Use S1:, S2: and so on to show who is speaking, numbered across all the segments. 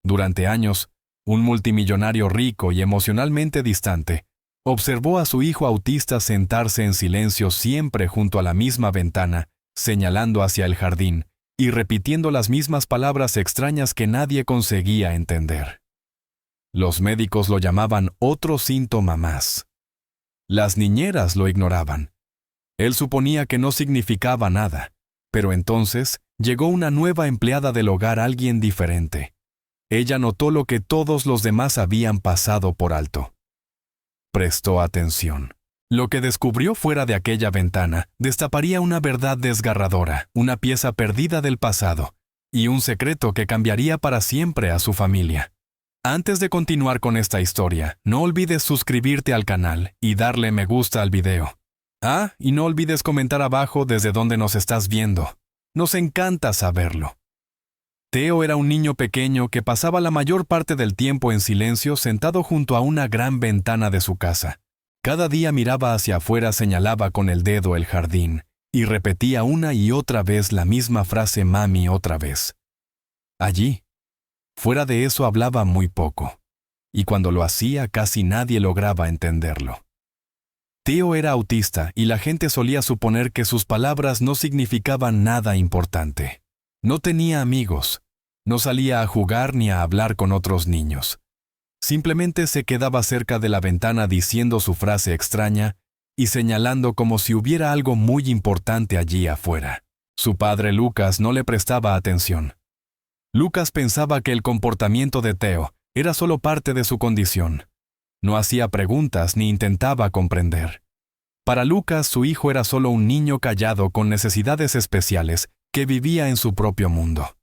S1: Durante años, un multimillonario rico y emocionalmente distante observó a su hijo autista sentarse en silencio siempre junto a la misma ventana, señalando hacia el jardín y repitiendo las mismas palabras extrañas que nadie conseguía entender. Los médicos lo llamaban otro síntoma más. Las niñeras lo ignoraban. Él suponía que no significaba nada, pero entonces llegó una nueva empleada del hogar, alguien diferente. Ella notó lo que todos los demás habían pasado por alto. Prestó atención. Lo que descubrió fuera de aquella ventana destaparía una verdad desgarradora, una pieza perdida del pasado, y un secreto que cambiaría para siempre a su familia. Antes de continuar con esta historia, no olvides suscribirte al canal y darle me gusta al video. Y no olvides comentar abajo desde dónde nos estás viendo. Nos encanta saberlo. Theo era un niño pequeño que pasaba la mayor parte del tiempo en silencio sentado junto a una gran ventana de su casa. Cada día miraba hacia afuera, señalaba con el dedo el jardín y repetía una y otra vez la misma frase mami otra vez. Allí, fuera de eso, hablaba muy poco, y cuando lo hacía casi nadie lograba entenderlo. Theo era autista y la gente solía suponer que sus palabras no significaban nada importante. No tenía amigos, no salía a jugar ni a hablar con otros niños. Simplemente se quedaba cerca de la ventana diciendo su frase extraña y señalando como si hubiera algo muy importante allí afuera. Su padre Lucas no le prestaba atención. Lucas pensaba que el comportamiento de Theo era solo parte de su condición. No hacía preguntas ni intentaba comprender. Para Lucas, su hijo era solo un niño callado con necesidades especiales que vivía en su propio mundo.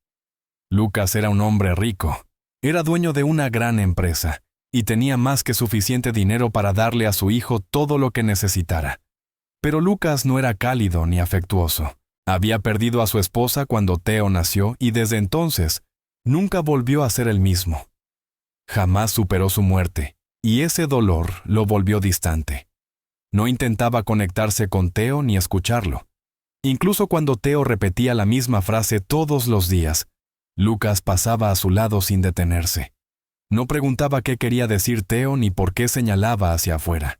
S1: Lucas era un hombre rico, era dueño de una gran empresa y tenía más que suficiente dinero para darle a su hijo todo lo que necesitara. Pero Lucas no era cálido ni afectuoso. Había perdido a su esposa cuando Theo nació y desde entonces nunca volvió a ser el mismo. Jamás superó su muerte y ese dolor lo volvió distante. No intentaba conectarse con Theo ni escucharlo. Incluso cuando Theo repetía la misma frase todos los días, Lucas pasaba a su lado sin detenerse. No preguntaba qué quería decir Theo ni por qué señalaba hacia afuera.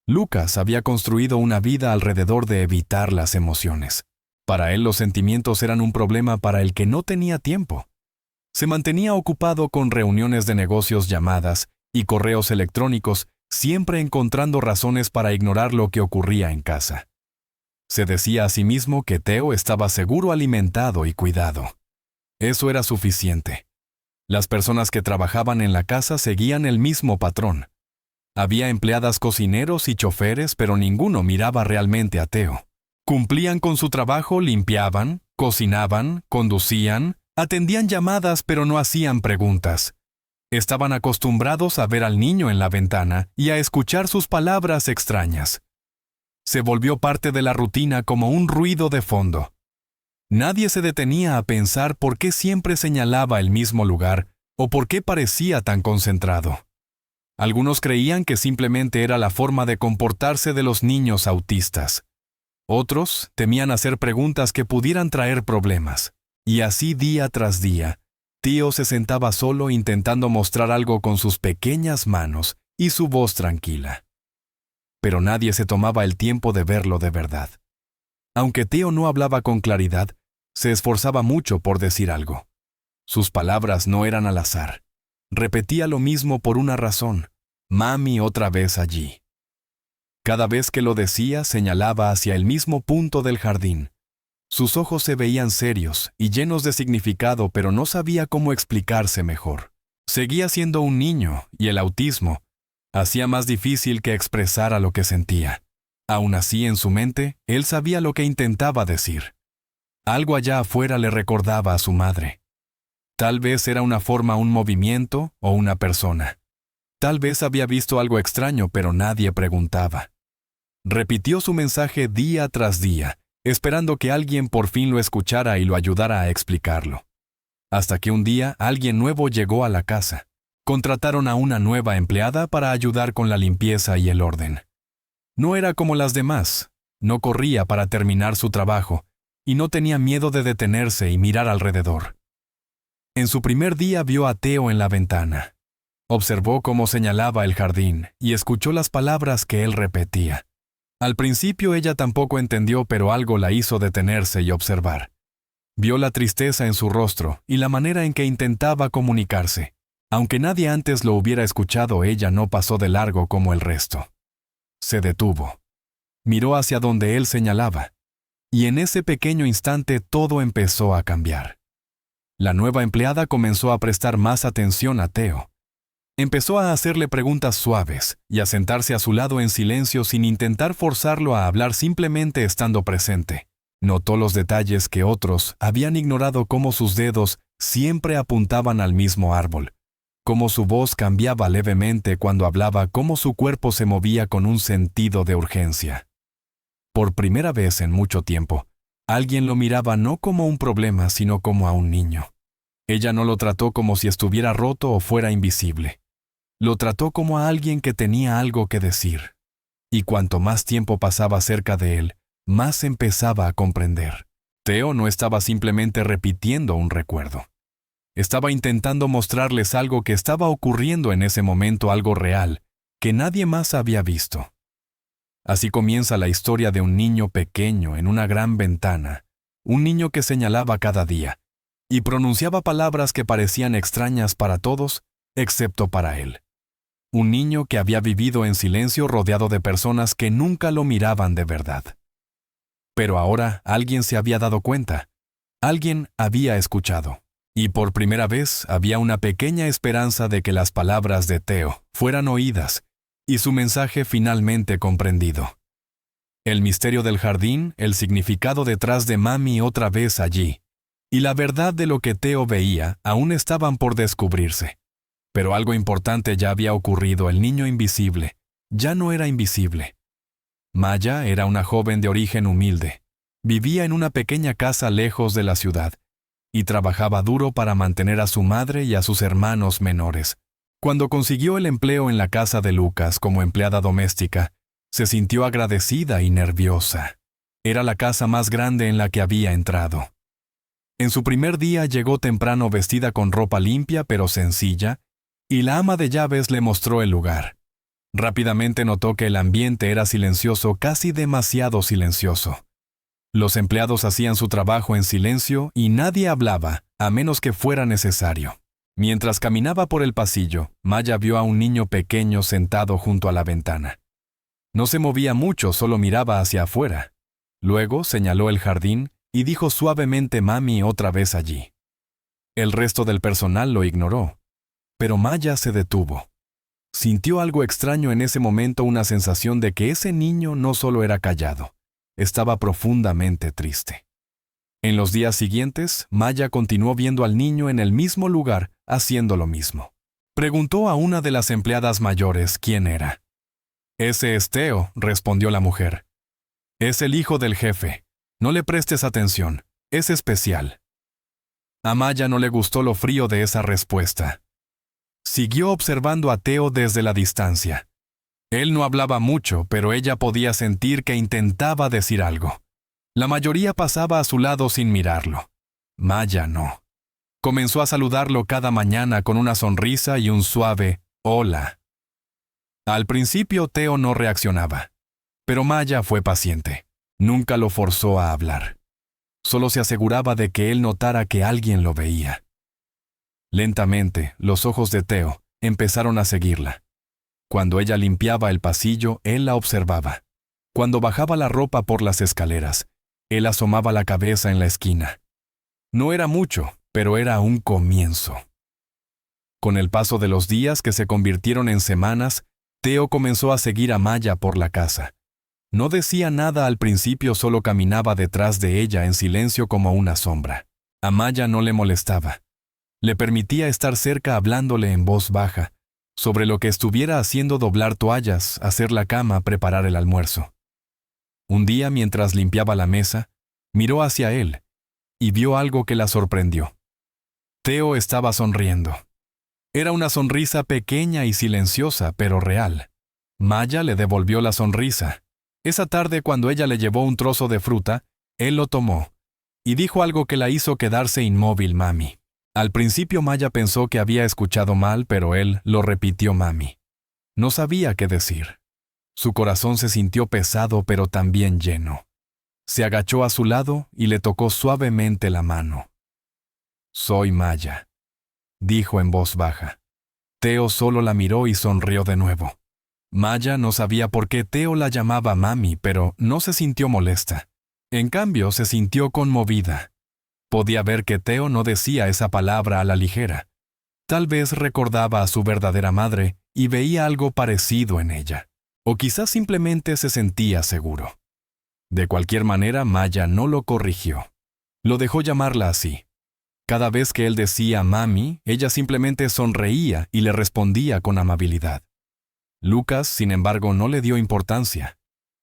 S1: Lucas había construido una vida alrededor de evitar las emociones. Para él los sentimientos eran un problema para el que no tenía tiempo. Se mantenía ocupado con reuniones de negocios, llamadas y correos electrónicos, siempre encontrando razones para ignorar lo que ocurría en casa. Se decía a sí mismo que Theo estaba seguro, alimentado y cuidado. Eso era suficiente. Las personas que trabajaban en la casa seguían el mismo patrón. Había empleadas, cocineros y choferes, pero ninguno miraba realmente a Theo. Cumplían con su trabajo, limpiaban, cocinaban, conducían, atendían llamadas, pero no hacían preguntas. Estaban acostumbrados a ver al niño en la ventana y a escuchar sus palabras extrañas. Se volvió parte de la rutina, como un ruido de fondo. Nadie se detenía a pensar por qué siempre señalaba el mismo lugar o por qué parecía tan concentrado. Algunos creían que simplemente era la forma de comportarse de los niños autistas. Otros temían hacer preguntas que pudieran traer problemas. Y así día tras día, Theo se sentaba solo intentando mostrar algo con sus pequeñas manos y su voz tranquila. Pero nadie se tomaba el tiempo de verlo de verdad. Aunque Theo no hablaba con claridad, se esforzaba mucho por decir algo. Sus palabras no eran al azar. Repetía lo mismo por una razón. Mami otra vez allí. Cada vez que lo decía, señalaba hacia el mismo punto del jardín. Sus ojos se veían serios y llenos de significado, pero no sabía cómo explicarse mejor. Seguía siendo un niño y el autismo hacía más difícil que expresara lo que sentía. Aún así, en su mente, él sabía lo que intentaba decir. Algo allá afuera le recordaba a su madre. Tal vez era una forma, un movimiento o una persona. Tal vez había visto algo extraño, pero nadie preguntaba. Repitió su mensaje día tras día, esperando que alguien por fin lo escuchara y lo ayudara a explicarlo. Hasta que un día alguien nuevo llegó a la casa. Contrataron a una nueva empleada para ayudar con la limpieza y el orden. No era como las demás, no corría para terminar su trabajo y no tenía miedo de detenerse y mirar alrededor. En su primer día vio a Teo en la ventana. Observó cómo señalaba el jardín y escuchó las palabras que él repetía. Al principio ella tampoco entendió, pero algo la hizo detenerse y observar. Vio la tristeza en su rostro y la manera en que intentaba comunicarse. Aunque nadie antes lo hubiera escuchado, ella no pasó de largo como el resto. Se detuvo. Miró hacia donde él señalaba. Y en ese pequeño instante todo empezó a cambiar. La nueva empleada comenzó a prestar más atención a Teo. Empezó a hacerle preguntas suaves y a sentarse a su lado en silencio sin intentar forzarlo a hablar, simplemente estando presente. Notó los detalles que otros habían ignorado, cómo sus dedos siempre apuntaban al mismo árbol, cómo su voz cambiaba levemente cuando hablaba, cómo su cuerpo se movía con un sentido de urgencia. Por primera vez en mucho tiempo, alguien lo miraba no como un problema, sino como a un niño. Ella no lo trató como si estuviera roto o fuera invisible. Lo trató como a alguien que tenía algo que decir. Y cuanto más tiempo pasaba cerca de él, más empezaba a comprender. Teo no estaba simplemente repitiendo un recuerdo. Estaba intentando mostrarles algo que estaba ocurriendo en ese momento, algo real, que nadie más había visto. Así comienza la historia de un niño pequeño en una gran ventana, un niño que señalaba cada día y pronunciaba palabras que parecían extrañas para todos, excepto para él. Un niño que había vivido en silencio rodeado de personas que nunca lo miraban de verdad. Pero ahora alguien se había dado cuenta. Alguien había escuchado. Y por primera vez había una pequeña esperanza de que las palabras de Teo fueran oídas y su mensaje finalmente comprendido. El misterio del jardín, el significado detrás de Mami otra vez allí, y la verdad de lo que Teo veía aún estaban por descubrirse. Pero algo importante ya había ocurrido. El niño invisible ya no era invisible. Maya era una joven de origen humilde. Vivía en una pequeña casa lejos de la ciudad y trabajaba duro para mantener a su madre y a sus hermanos menores. Cuando consiguió el empleo en la casa de Lucas como empleada doméstica, se sintió agradecida y nerviosa. Era la casa más grande en la que había entrado. En su primer día llegó temprano vestida con ropa limpia pero sencilla, y la ama de llaves le mostró el lugar. Rápidamente notó que el ambiente era silencioso, casi demasiado silencioso. Los empleados hacían su trabajo en silencio y nadie hablaba, a menos que fuera necesario. Mientras caminaba por el pasillo, Maya vio a un niño pequeño sentado junto a la ventana. No se movía mucho, solo miraba hacia afuera. Luego señaló el jardín y dijo suavemente: Mami otra vez allí. El resto del personal lo ignoró. Pero Maya se detuvo. Sintió algo extraño en ese momento, una sensación de que ese niño no solo era callado, estaba profundamente triste. En los días siguientes, Maya continuó viendo al niño en el mismo lugar, haciendo lo mismo. Preguntó a una de las empleadas mayores quién era. «Ese es Teo», respondió la mujer. «Es el hijo del jefe. No le prestes atención. Es especial». A Maya no le gustó lo frío de esa respuesta. Siguió observando a Teo desde la distancia. Él no hablaba mucho, pero ella podía sentir que intentaba decir algo. La mayoría pasaba a su lado sin mirarlo. Maya no. Comenzó a saludarlo cada mañana con una sonrisa y un suave «hola». Al principio Teo no reaccionaba, pero Maya fue paciente. Nunca lo forzó a hablar. Solo se aseguraba de que él notara que alguien lo veía. Lentamente, los ojos de Teo empezaron a seguirla. Cuando ella limpiaba el pasillo, él la observaba. Cuando bajaba la ropa por las escaleras, él asomaba la cabeza en la esquina. No era mucho, pero era un comienzo. Con el paso de los días, que se convirtieron en semanas, Teo comenzó a seguir a Maya por la casa. No decía nada al principio, solo caminaba detrás de ella en silencio como una sombra. A Maya no le molestaba. Le permitía estar cerca hablándole en voz baja, sobre lo que estuviera haciendo: doblar toallas, hacer la cama, preparar el almuerzo. Un día, mientras limpiaba la mesa, miró hacia él y vio algo que la sorprendió. Teo estaba sonriendo. Era una sonrisa pequeña y silenciosa, pero real. Maya le devolvió la sonrisa. Esa tarde, cuando ella le llevó un trozo de fruta, él lo tomó y dijo algo que la hizo quedarse inmóvil. Mami. Al principio Maya pensó que había escuchado mal, pero él lo repitió mami. No sabía qué decir. Su corazón se sintió pesado pero también lleno. Se agachó a su lado y le tocó suavemente la mano. «Soy Maya», dijo en voz baja. Teo solo la miró y sonrió de nuevo. Maya no sabía por qué Teo la llamaba mami, pero no se sintió molesta. En cambio, se sintió conmovida. Podía ver que Teo no decía esa palabra a la ligera. Tal vez recordaba a su verdadera madre y veía algo parecido en ella. O quizás simplemente se sentía seguro. De cualquier manera, Maya no lo corrigió. Lo dejó llamarla así. Cada vez que él decía mami, ella simplemente sonreía y le respondía con amabilidad. Lucas, sin embargo, no le dio importancia.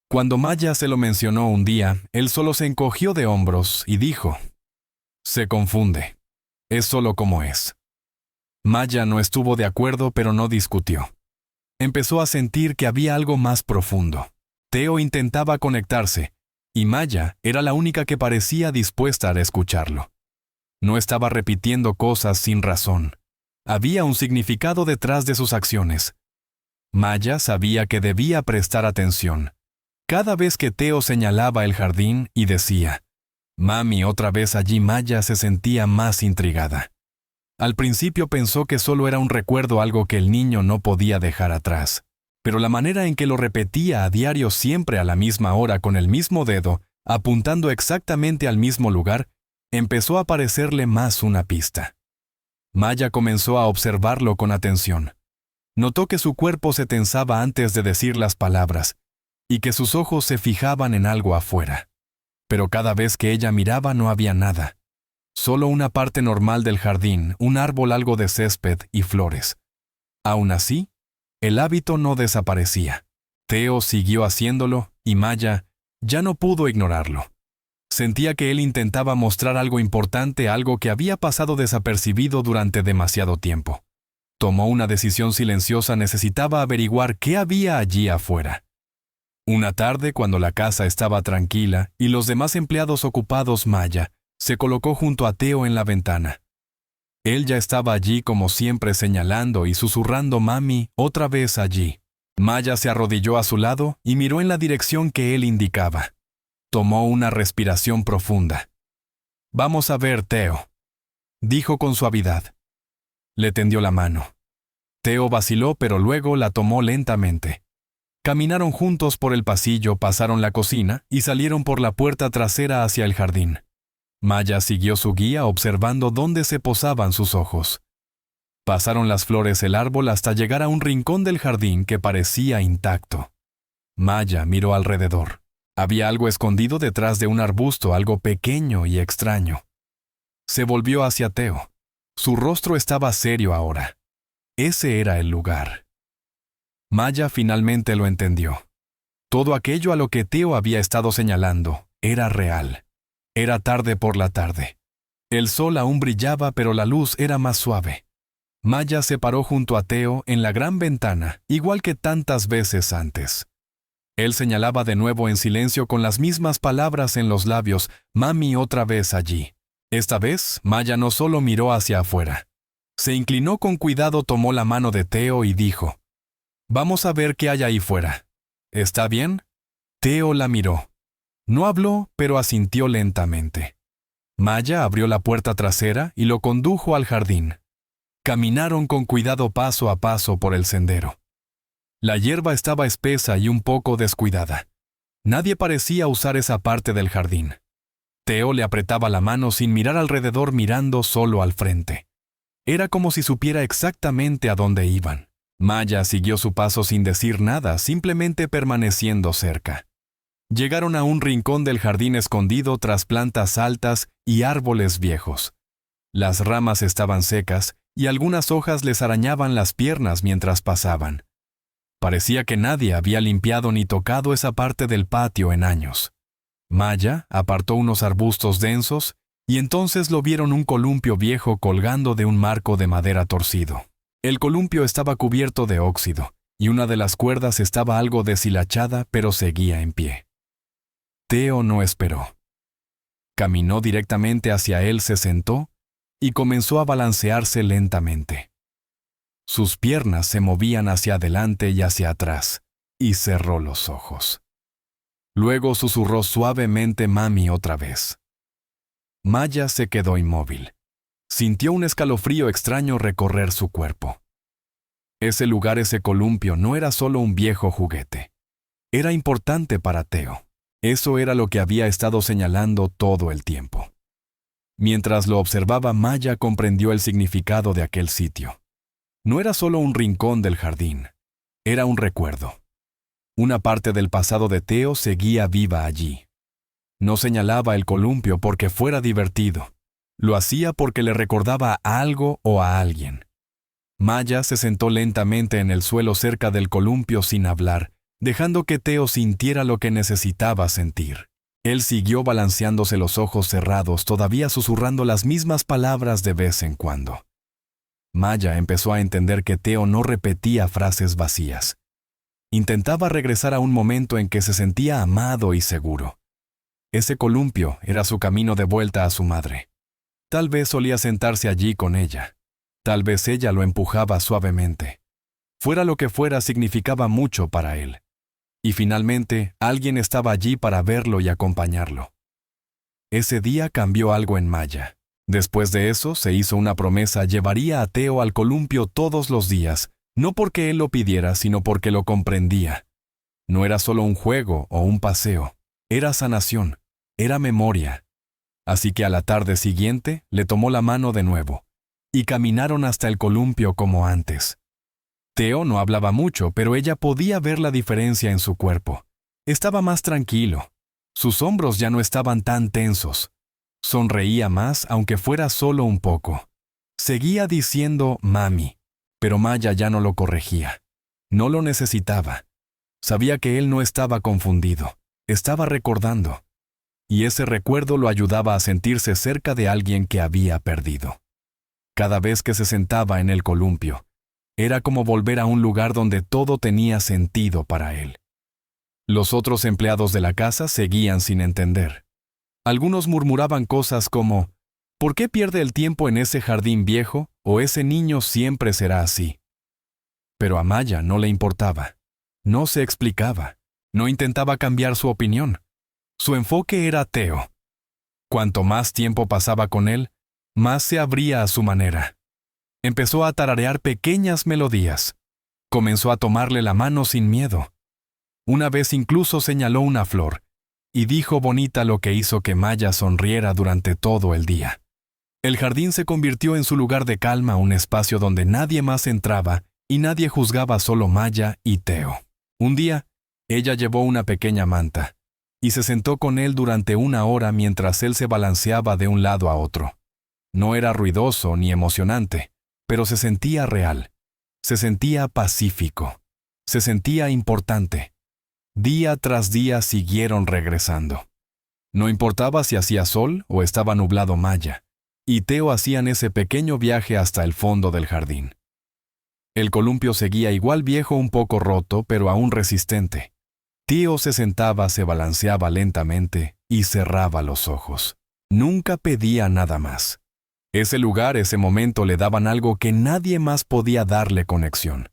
S1: Cuando Maya se lo mencionó un día, él solo se encogió de hombros y dijo: «Se confunde. Es solo como es». Maya no estuvo de acuerdo, pero no discutió. Empezó a sentir que había algo más profundo. Teo intentaba conectarse, y Maya era la única que parecía dispuesta a escucharlo. No estaba repitiendo cosas sin razón. Había un significado detrás de sus acciones. Maya sabía que debía prestar atención. Cada vez que Teo señalaba el jardín y decía: «Mami, otra vez allí», Maya se sentía más intrigada. Al principio pensó que solo era un recuerdo, algo que el niño no podía dejar atrás. Pero la manera en que lo repetía a diario, siempre a la misma hora, con el mismo dedo, apuntando exactamente al mismo lugar, empezó a parecerle más una pista. Maya comenzó a observarlo con atención. Notó que su cuerpo se tensaba antes de decir las palabras, y que sus ojos se fijaban en algo afuera. Pero cada vez que ella miraba no había nada. Solo una parte normal del jardín, un árbol, algo de césped y flores. Aún así, el hábito no desaparecía. Teo siguió haciéndolo y Maya ya no pudo ignorarlo. Sentía que él intentaba mostrar algo importante, algo que había pasado desapercibido durante demasiado tiempo. Tomó una decisión silenciosa: necesitaba averiguar qué había allí afuera. Una tarde, cuando la casa estaba tranquila y los demás empleados ocupados, Maya se colocó junto a Teo en la ventana. Él ya estaba allí como siempre, señalando y susurrando: «Mami, otra vez allí». Maya se arrodilló a su lado y miró en la dirección que él indicaba. Tomó una respiración profunda. «Vamos a ver, Teo», dijo con suavidad. Le tendió la mano. Teo vaciló, pero luego la tomó lentamente. Caminaron juntos por el pasillo, pasaron la cocina y salieron por la puerta trasera hacia el jardín. Maya siguió su guía, observando dónde se posaban sus ojos. Pasaron las flores, el árbol, hasta llegar a un rincón del jardín que parecía intacto. Maya miró alrededor. Había algo escondido detrás de un arbusto, algo pequeño y extraño. Se volvió hacia Teo. Su rostro estaba serio ahora. Ese era el lugar. Maya finalmente lo entendió. Todo aquello a lo que Teo había estado señalando era real. Era tarde por la tarde. El sol aún brillaba, pero la luz era más suave. Maya se paró junto a Teo en la gran ventana, igual que tantas veces antes. Él señalaba de nuevo en silencio, con las mismas palabras en los labios: «Mami, otra vez allí». Esta vez, Maya no solo miró hacia afuera. Se inclinó con cuidado, tomó la mano de Teo y dijo: «Vamos a ver qué hay ahí fuera. ¿Está bien?» Teo la miró. No habló, pero asintió lentamente. Maya abrió la puerta trasera y lo condujo al jardín. Caminaron con cuidado paso a paso por el sendero. La hierba estaba espesa y un poco descuidada. Nadie parecía usar esa parte del jardín. Teo le apretaba la mano sin mirar alrededor, mirando solo al frente. Era como si supiera exactamente a dónde iban. Maya siguió su paso sin decir nada, simplemente permaneciendo cerca. Llegaron a un rincón del jardín escondido tras plantas altas y árboles viejos. Las ramas estaban secas y algunas hojas les arañaban las piernas mientras pasaban. Parecía que nadie había limpiado ni tocado esa parte del patio en años. Maya apartó unos arbustos densos y entonces lo vieron: un columpio viejo colgando de un marco de madera torcido. El columpio estaba cubierto de óxido y una de las cuerdas estaba algo deshilachada, pero seguía en pie. Teo no esperó. Caminó directamente hacia él, se sentó y comenzó a balancearse lentamente. Sus piernas se movían hacia adelante y hacia atrás, y cerró los ojos. Luego susurró suavemente mami otra vez. Maya se quedó inmóvil. Sintió un escalofrío extraño recorrer su cuerpo. Ese lugar, ese columpio, no era solo un viejo juguete. Era importante para Theo. Eso era lo que había estado señalando todo el tiempo. Mientras lo observaba, Maya comprendió el significado de aquel sitio. No era solo un rincón del jardín, era un recuerdo. Una parte del pasado de Theo seguía viva allí. No señalaba el columpio porque fuera divertido. Lo hacía porque le recordaba a algo o a alguien. Maya se sentó lentamente en el suelo cerca del columpio sin hablar, dejando que Theo sintiera lo que necesitaba sentir. Él siguió balanceándose, los ojos cerrados, todavía susurrando las mismas palabras de vez en cuando. Maya empezó a entender que Theo no repetía frases vacías. Intentaba regresar a un momento en que se sentía amado y seguro. Ese columpio era su camino de vuelta a su madre. Tal vez solía sentarse allí con ella. Tal vez ella lo empujaba suavemente. Fuera lo que fuera, significaba mucho para él. Y finalmente, alguien estaba allí para verlo y acompañarlo. Ese día cambió algo en Maya. Después de eso, se hizo una promesa: llevaría a Theo al columpio todos los días, no porque él lo pidiera, sino porque lo comprendía. No era solo un juego o un paseo, era sanación, era memoria. Así que a la tarde siguiente, le tomó la mano de nuevo, y caminaron hasta el columpio como antes. Theo no hablaba mucho, pero ella podía ver la diferencia en su cuerpo. Estaba más tranquilo. Sus hombros ya no estaban tan tensos. Sonreía más, aunque fuera solo un poco. Seguía diciendo mami, pero Maya ya no lo corregía. No lo necesitaba. Sabía que él no estaba confundido. Estaba recordando. Y ese recuerdo lo ayudaba a sentirse cerca de alguien que había perdido. Cada vez que se sentaba en el columpio, era como volver a un lugar donde todo tenía sentido para él. Los otros empleados de la casa seguían sin entender. Algunos murmuraban cosas como: ¿por qué pierde el tiempo en ese jardín viejo? ¿O ese niño siempre será así? Pero a Maya no le importaba. No se explicaba. No intentaba cambiar su opinión. Su enfoque era Theo. Cuanto más tiempo pasaba con él, más se abría a su manera. Empezó a tararear pequeñas melodías. Comenzó a tomarle la mano sin miedo. Una vez incluso señaló una flor y dijo bonita, lo que hizo que Maya sonriera durante todo el día. El jardín se convirtió en su lugar de calma, un espacio donde nadie más entraba y nadie juzgaba, solo Maya y Theo. Un día, ella llevó una pequeña manta y se sentó con él durante 1 hora mientras él se balanceaba de un lado a otro. No era ruidoso ni emocionante, pero se sentía real. Se sentía pacífico. Se sentía importante. Día tras día siguieron regresando. No importaba si hacía sol o estaba nublado, Maya y Theo hacían ese pequeño viaje hasta el fondo del jardín. El columpio seguía igual viejo, un poco roto, pero aún resistente. Theo se sentaba, se balanceaba lentamente y cerraba los ojos. Nunca pedía nada más. Ese lugar, ese momento le daban algo que nadie más podía darle: conexión.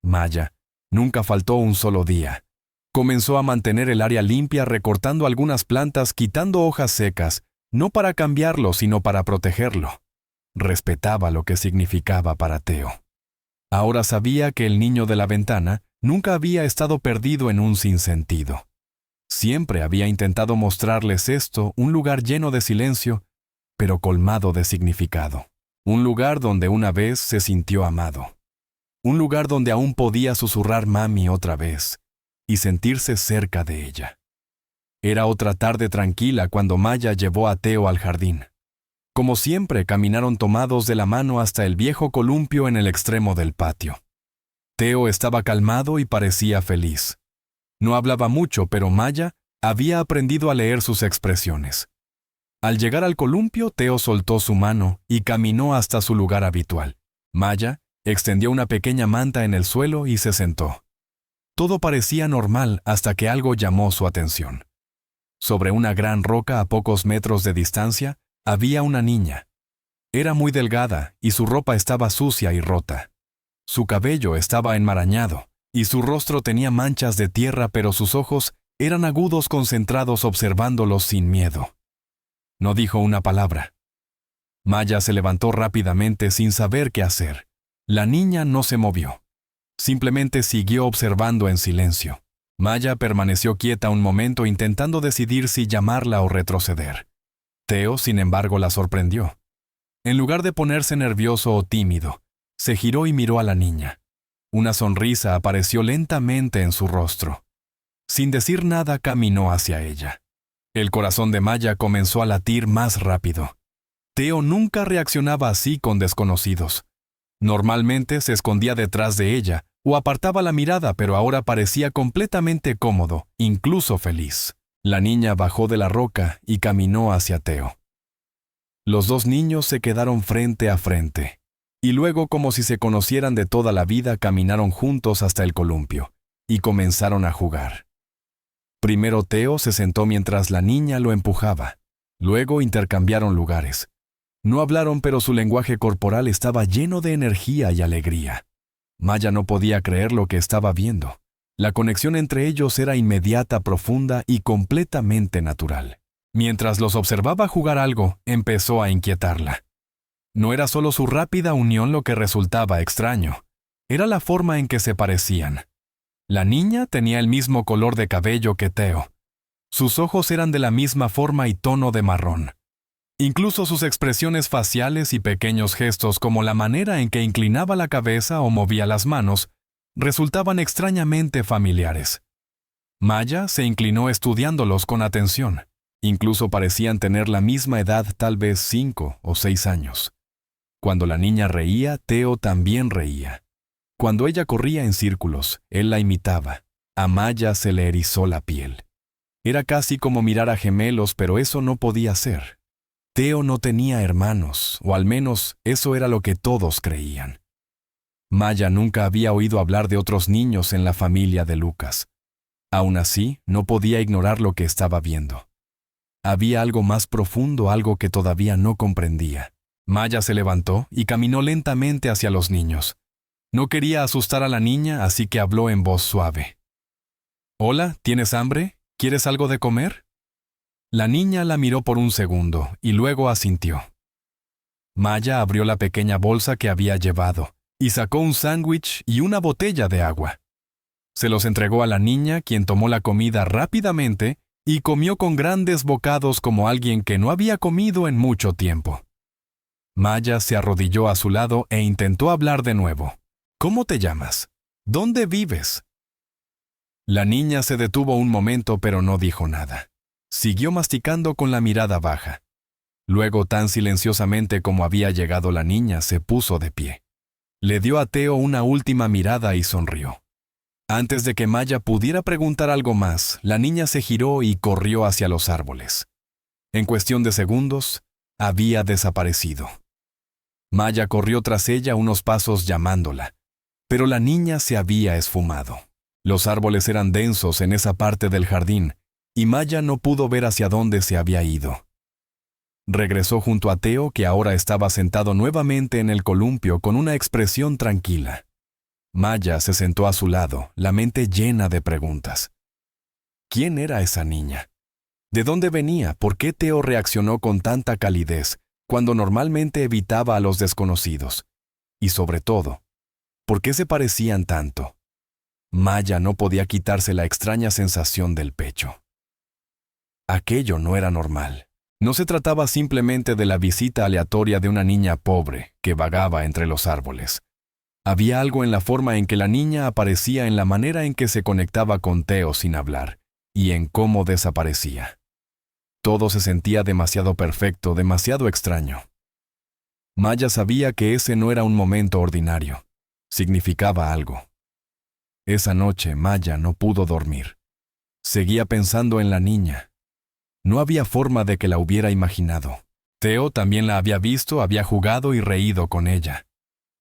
S1: Maya nunca faltó un solo día. Comenzó a mantener el área limpia, recortando algunas plantas, quitando hojas secas, no para cambiarlo, sino para protegerlo. Respetaba lo que significaba para Theo. Ahora sabía que el niño de la ventana nunca había estado perdido en un sinsentido. Siempre había intentado mostrarles esto: un lugar lleno de silencio, pero colmado de significado. Un lugar donde una vez se sintió amado. Un lugar donde aún podía susurrar mami otra vez y sentirse cerca de ella. Era otra tarde tranquila cuando Maya llevó a Theo al jardín. Como siempre, caminaron tomados de la mano hasta el viejo columpio en el extremo del patio. Theo estaba calmado y parecía feliz. No hablaba mucho, pero Maya había aprendido a leer sus expresiones. Al llegar al columpio, Theo soltó su mano y caminó hasta su lugar habitual. Maya extendió una pequeña manta en el suelo y se sentó. Todo parecía normal hasta que algo llamó su atención. Sobre una gran roca a pocos metros de distancia, había una niña. Era muy delgada y su ropa estaba sucia y rota. Su cabello estaba enmarañado y su rostro tenía manchas de tierra, pero sus ojos eran agudos, concentrados, observándolos sin miedo. No dijo una palabra. Maya se levantó rápidamente sin saber qué hacer. La niña no se movió. Simplemente siguió observando en silencio. Maya permaneció quieta un momento intentando decidir si llamarla o retroceder. Teo, sin embargo, la sorprendió. En lugar de ponerse nervioso o tímido, se giró y miró a la niña. Una sonrisa apareció lentamente en su rostro. Sin decir nada, caminó hacia ella. El corazón de Maya comenzó a latir más rápido. Teo nunca reaccionaba así con desconocidos. Normalmente se escondía detrás de ella o apartaba la mirada, pero ahora parecía completamente cómodo, incluso feliz. La niña bajó de la roca y caminó hacia Teo. Los dos niños se quedaron frente a frente, y luego, como si se conocieran de toda la vida, caminaron juntos hasta el columpio, y comenzaron a jugar. Primero Teo se sentó mientras la niña lo empujaba. Luego intercambiaron lugares. No hablaron, pero su lenguaje corporal estaba lleno de energía y alegría. Maya no podía creer lo que estaba viendo. La conexión entre ellos era inmediata, profunda y completamente natural. Mientras los observaba jugar, algo empezó a inquietarla. No era solo su rápida unión lo que resultaba extraño. Era la forma en que se parecían. La niña tenía el mismo color de cabello que Teo. Sus ojos eran de la misma forma y tono de marrón. Incluso sus expresiones faciales y pequeños gestos, como la manera en que inclinaba la cabeza o movía las manos, resultaban extrañamente familiares. Maya se inclinó estudiándolos con atención. Incluso parecían tener la misma edad, tal vez 5 o 6 años. Cuando la niña reía, Teo también reía. Cuando ella corría en círculos, él la imitaba. A Maya se le erizó la piel. Era casi como mirar a gemelos, pero eso no podía ser. Teo no tenía hermanos, o al menos eso era lo que todos creían. Maya nunca había oído hablar de otros niños en la familia de Lucas. Aún así, no podía ignorar lo que estaba viendo. Había algo más profundo, algo que todavía no comprendía. Maya se levantó y caminó lentamente hacia los niños. No quería asustar a la niña, así que habló en voz suave. «Hola, ¿tienes hambre? ¿Quieres algo de comer?» La niña la miró por un segundo y luego asintió. Maya abrió la pequeña bolsa que había llevado y sacó un sándwich y una botella de agua. Se los entregó a la niña, quien tomó la comida rápidamente y comió con grandes bocados como alguien que no había comido en mucho tiempo. Maya se arrodilló a su lado e intentó hablar de nuevo. «¿Cómo te llamas? ¿Dónde vives?» La niña se detuvo un momento, pero no dijo nada. Siguió masticando con la mirada baja. Luego, tan silenciosamente como había llegado la niña, se puso de pie. Le dio a Teo una última mirada y sonrió. Antes de que Maya pudiera preguntar algo más, la niña se giró y corrió hacia los árboles. En cuestión de segundos, había desaparecido. Maya corrió tras ella unos pasos llamándola, pero la niña se había esfumado. Los árboles eran densos en esa parte del jardín, y Maya no pudo ver hacia dónde se había ido. Regresó junto a Teo, que ahora estaba sentado nuevamente en el columpio con una expresión tranquila. Maya se sentó a su lado, la mente llena de preguntas. ¿Quién era esa niña? ¿De dónde venía? ¿Por qué Teo reaccionó con tanta calidez cuando normalmente evitaba a los desconocidos? Y sobre todo, ¿por qué se parecían tanto? Maya no podía quitarse la extraña sensación del pecho. Aquello no era normal. No se trataba simplemente de la visita aleatoria de una niña pobre que vagaba entre los árboles. Había algo en la forma en que la niña aparecía, en la manera en que se conectaba con Teo sin hablar, y en cómo desaparecía. Todo se sentía demasiado perfecto, demasiado extraño. Maya sabía que ese no era un momento ordinario. Significaba algo. Esa noche Maya no pudo dormir. Seguía pensando en la niña. No había forma de que la hubiera imaginado. Teo también la había visto, había jugado y reído con ella.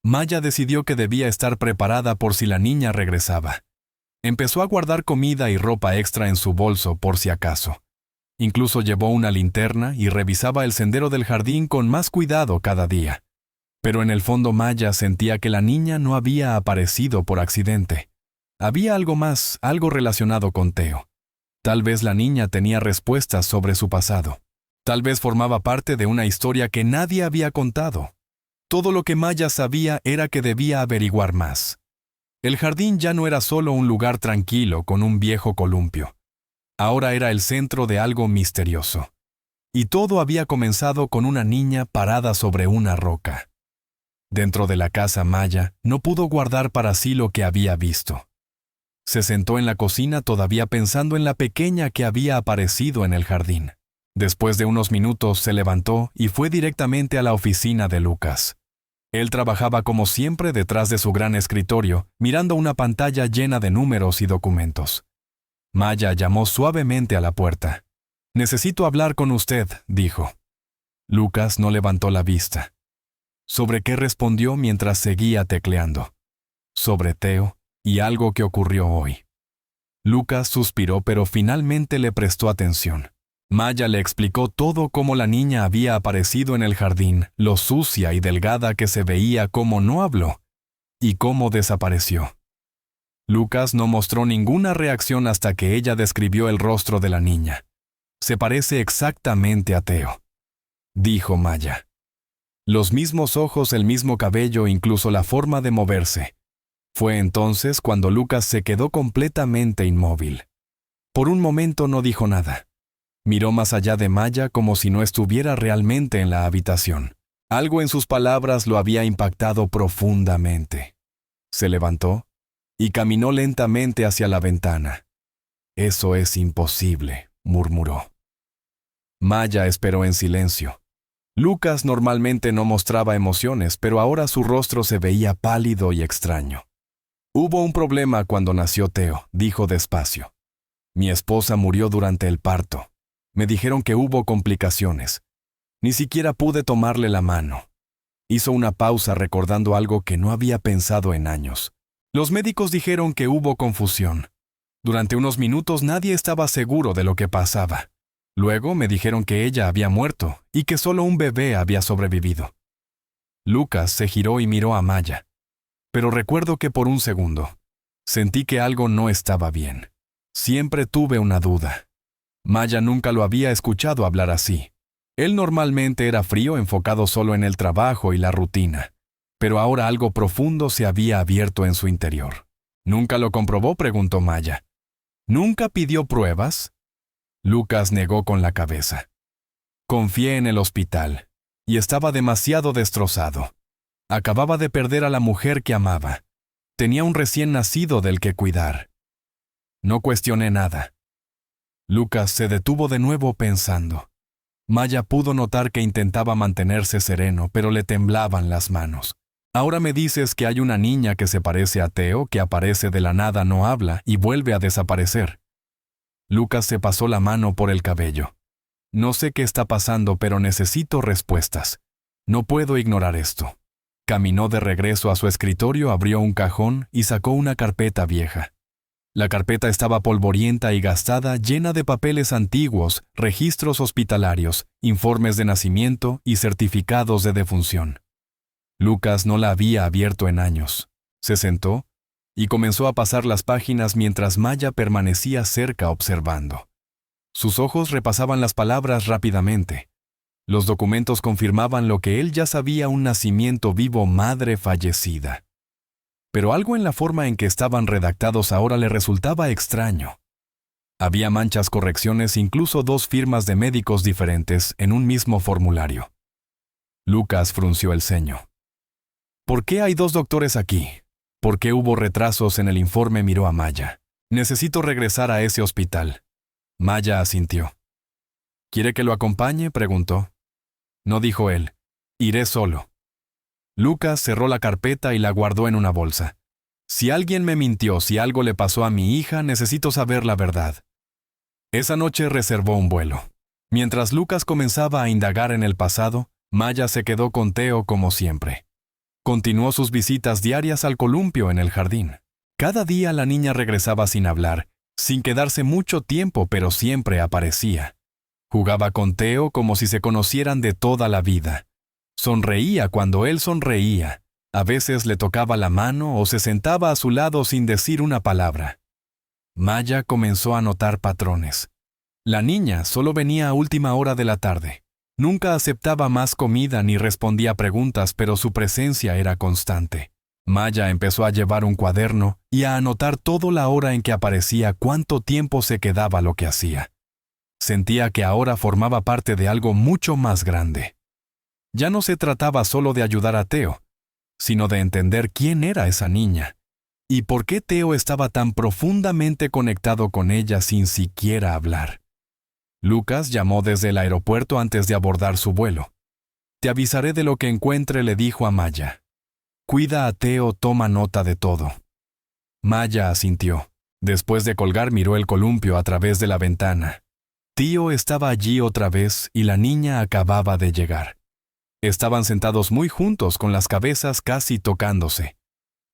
S1: Maya decidió que debía estar preparada por si la niña regresaba. Empezó a guardar comida y ropa extra en su bolso por si acaso. Incluso llevó una linterna y revisaba el sendero del jardín con más cuidado cada día. Pero en el fondo Maya sentía que la niña no había aparecido por accidente. Había algo más, algo relacionado con Theo. Tal vez la niña tenía respuestas sobre su pasado. Tal vez formaba parte de una historia que nadie había contado. Todo lo que Maya sabía era que debía averiguar más. El jardín ya no era solo un lugar tranquilo con un viejo columpio. Ahora era el centro de algo misterioso. Y todo había comenzado con una niña parada sobre una roca. Dentro de la casa Maya no pudo guardar para sí lo que había visto. Se sentó en la cocina todavía pensando en la pequeña que había aparecido en el jardín. Después de unos minutos se levantó y fue directamente a la oficina de Lucas. Él trabajaba como siempre detrás de su gran escritorio, mirando una pantalla llena de números y documentos. Maya llamó suavemente a la puerta. «Necesito hablar con usted», dijo. Lucas no levantó la vista. ¿Sobre qué respondió mientras seguía tecleando? Sobre Theo y algo que ocurrió hoy. Lucas suspiró, pero finalmente le prestó atención. Maya le explicó todo cómo la niña había aparecido en el jardín, lo sucia y delgada que se veía, cómo no habló, y cómo desapareció. Lucas no mostró ninguna reacción hasta que ella describió el rostro de la niña. «Se parece exactamente a Theo», dijo Maya. Los mismos ojos, el mismo cabello, incluso la forma de moverse. Fue entonces cuando Lucas se quedó completamente inmóvil. Por un momento no dijo nada. Miró más allá de Maya como si no estuviera realmente en la habitación. Algo en sus palabras lo había impactado profundamente. Se levantó y caminó lentamente hacia la ventana. «Eso es imposible», murmuró. Maya esperó en silencio. Lucas normalmente no mostraba emociones, pero ahora su rostro se veía pálido y extraño. «Hubo un problema cuando nació Theo», dijo despacio. «Mi esposa murió durante el parto. Me dijeron que hubo complicaciones. Ni siquiera pude tomarle la mano». Hizo una pausa recordando algo que no había pensado en años. Los médicos dijeron que hubo confusión. Durante unos minutos nadie estaba seguro de lo que pasaba. Luego me dijeron que ella había muerto y que solo un bebé había sobrevivido. Lucas se giró y miró a Maya. Pero recuerdo que por un segundo sentí que algo no estaba bien. Siempre tuve una duda. Maya nunca lo había escuchado hablar así. Él normalmente era frío, enfocado solo en el trabajo y la rutina. Pero ahora algo profundo se había abierto en su interior. «¿Nunca lo comprobó?», preguntó Maya. «¿Nunca pidió pruebas?». Lucas negó con la cabeza. «Confié en el hospital, y estaba demasiado destrozado. Acababa de perder a la mujer que amaba. Tenía un recién nacido del que cuidar. No cuestioné nada». Lucas se detuvo de nuevo pensando. Maya pudo notar que intentaba mantenerse sereno, pero le temblaban las manos. «Ahora me dices que hay una niña que se parece a Theo, que aparece de la nada, no habla y vuelve a desaparecer». Lucas se pasó la mano por el cabello. «No sé qué está pasando, pero necesito respuestas. No puedo ignorar esto». Caminó de regreso a su escritorio, abrió un cajón y sacó una carpeta vieja. La carpeta estaba polvorienta y gastada, llena de papeles antiguos, registros hospitalarios, informes de nacimiento y certificados de defunción. Lucas no la había abierto en años. Se sentó y comenzó a pasar las páginas mientras Maya permanecía cerca observando. Sus ojos repasaban las palabras rápidamente. Los documentos confirmaban lo que él ya sabía: un nacimiento vivo, madre fallecida. Pero algo en la forma en que estaban redactados ahora le resultaba extraño. Había manchas, correcciones, incluso 2 firmas de médicos diferentes en un mismo formulario. Lucas frunció el ceño. «¿Por qué hay 2 doctores aquí? ¿Por qué hubo retrasos en el informe?», miró a Maya. «Necesito regresar a ese hospital». Maya asintió. «¿Quiere que lo acompañe?», preguntó. «No», dijo él. «Iré solo». Lucas cerró la carpeta y la guardó en una bolsa. «Si alguien me mintió, si algo le pasó a mi hija, necesito saber la verdad». Esa noche reservó un vuelo. Mientras Lucas comenzaba a indagar en el pasado, Maya se quedó con Theo como siempre. Continuó sus visitas diarias al columpio en el jardín. Cada día la niña regresaba sin hablar, sin quedarse mucho tiempo, pero siempre aparecía. Jugaba con Teo como si se conocieran de toda la vida. Sonreía cuando él sonreía. A veces le tocaba la mano o se sentaba a su lado sin decir una palabra. Maya comenzó a notar patrones. La niña solo venía a última hora de la tarde. Nunca aceptaba más comida ni respondía preguntas, pero su presencia era constante. Maya empezó a llevar un cuaderno y a anotar toda la hora en que aparecía, cuánto tiempo se quedaba, lo que hacía. Sentía que ahora formaba parte de algo mucho más grande. Ya no se trataba solo de ayudar a Teo, sino de entender quién era esa niña y por qué Teo estaba tan profundamente conectado con ella sin siquiera hablar. Lucas llamó desde el aeropuerto antes de abordar su vuelo. «Te avisaré de lo que encuentre», le dijo a Maya. «Cuida a Teo, toma nota de todo». Maya asintió. Después de colgar miró el columpio a través de la ventana. Tío estaba allí otra vez y la niña acababa de llegar. Estaban sentados muy juntos con las cabezas casi tocándose.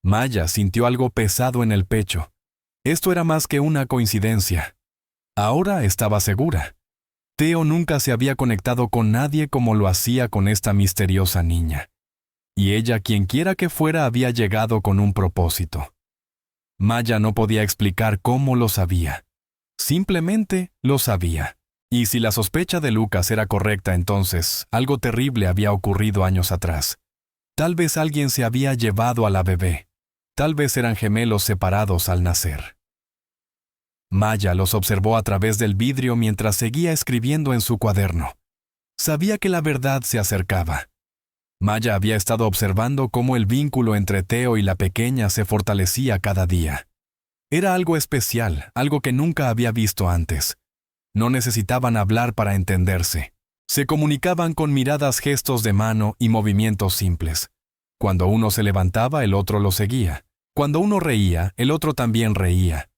S1: Maya sintió algo pesado en el pecho. Esto era más que una coincidencia. Ahora estaba segura. Teo nunca se había conectado con nadie como lo hacía con esta misteriosa niña. Y ella, quienquiera que fuera, había llegado con un propósito. Maya no podía explicar cómo lo sabía. Simplemente lo sabía. Y si la sospecha de Lucas era correcta, entonces algo terrible había ocurrido años atrás. Tal vez alguien se había llevado a la bebé. Tal vez eran gemelos separados al nacer. Maya los observó a través del vidrio mientras seguía escribiendo en su cuaderno. Sabía que la verdad se acercaba. Maya había estado observando cómo el vínculo entre Teo y la pequeña se fortalecía cada día. Era algo especial, algo que nunca había visto antes. No necesitaban hablar para entenderse. Se comunicaban con miradas, gestos de mano y movimientos simples. Cuando uno se levantaba, el otro lo seguía. Cuando uno reía, el otro también reía.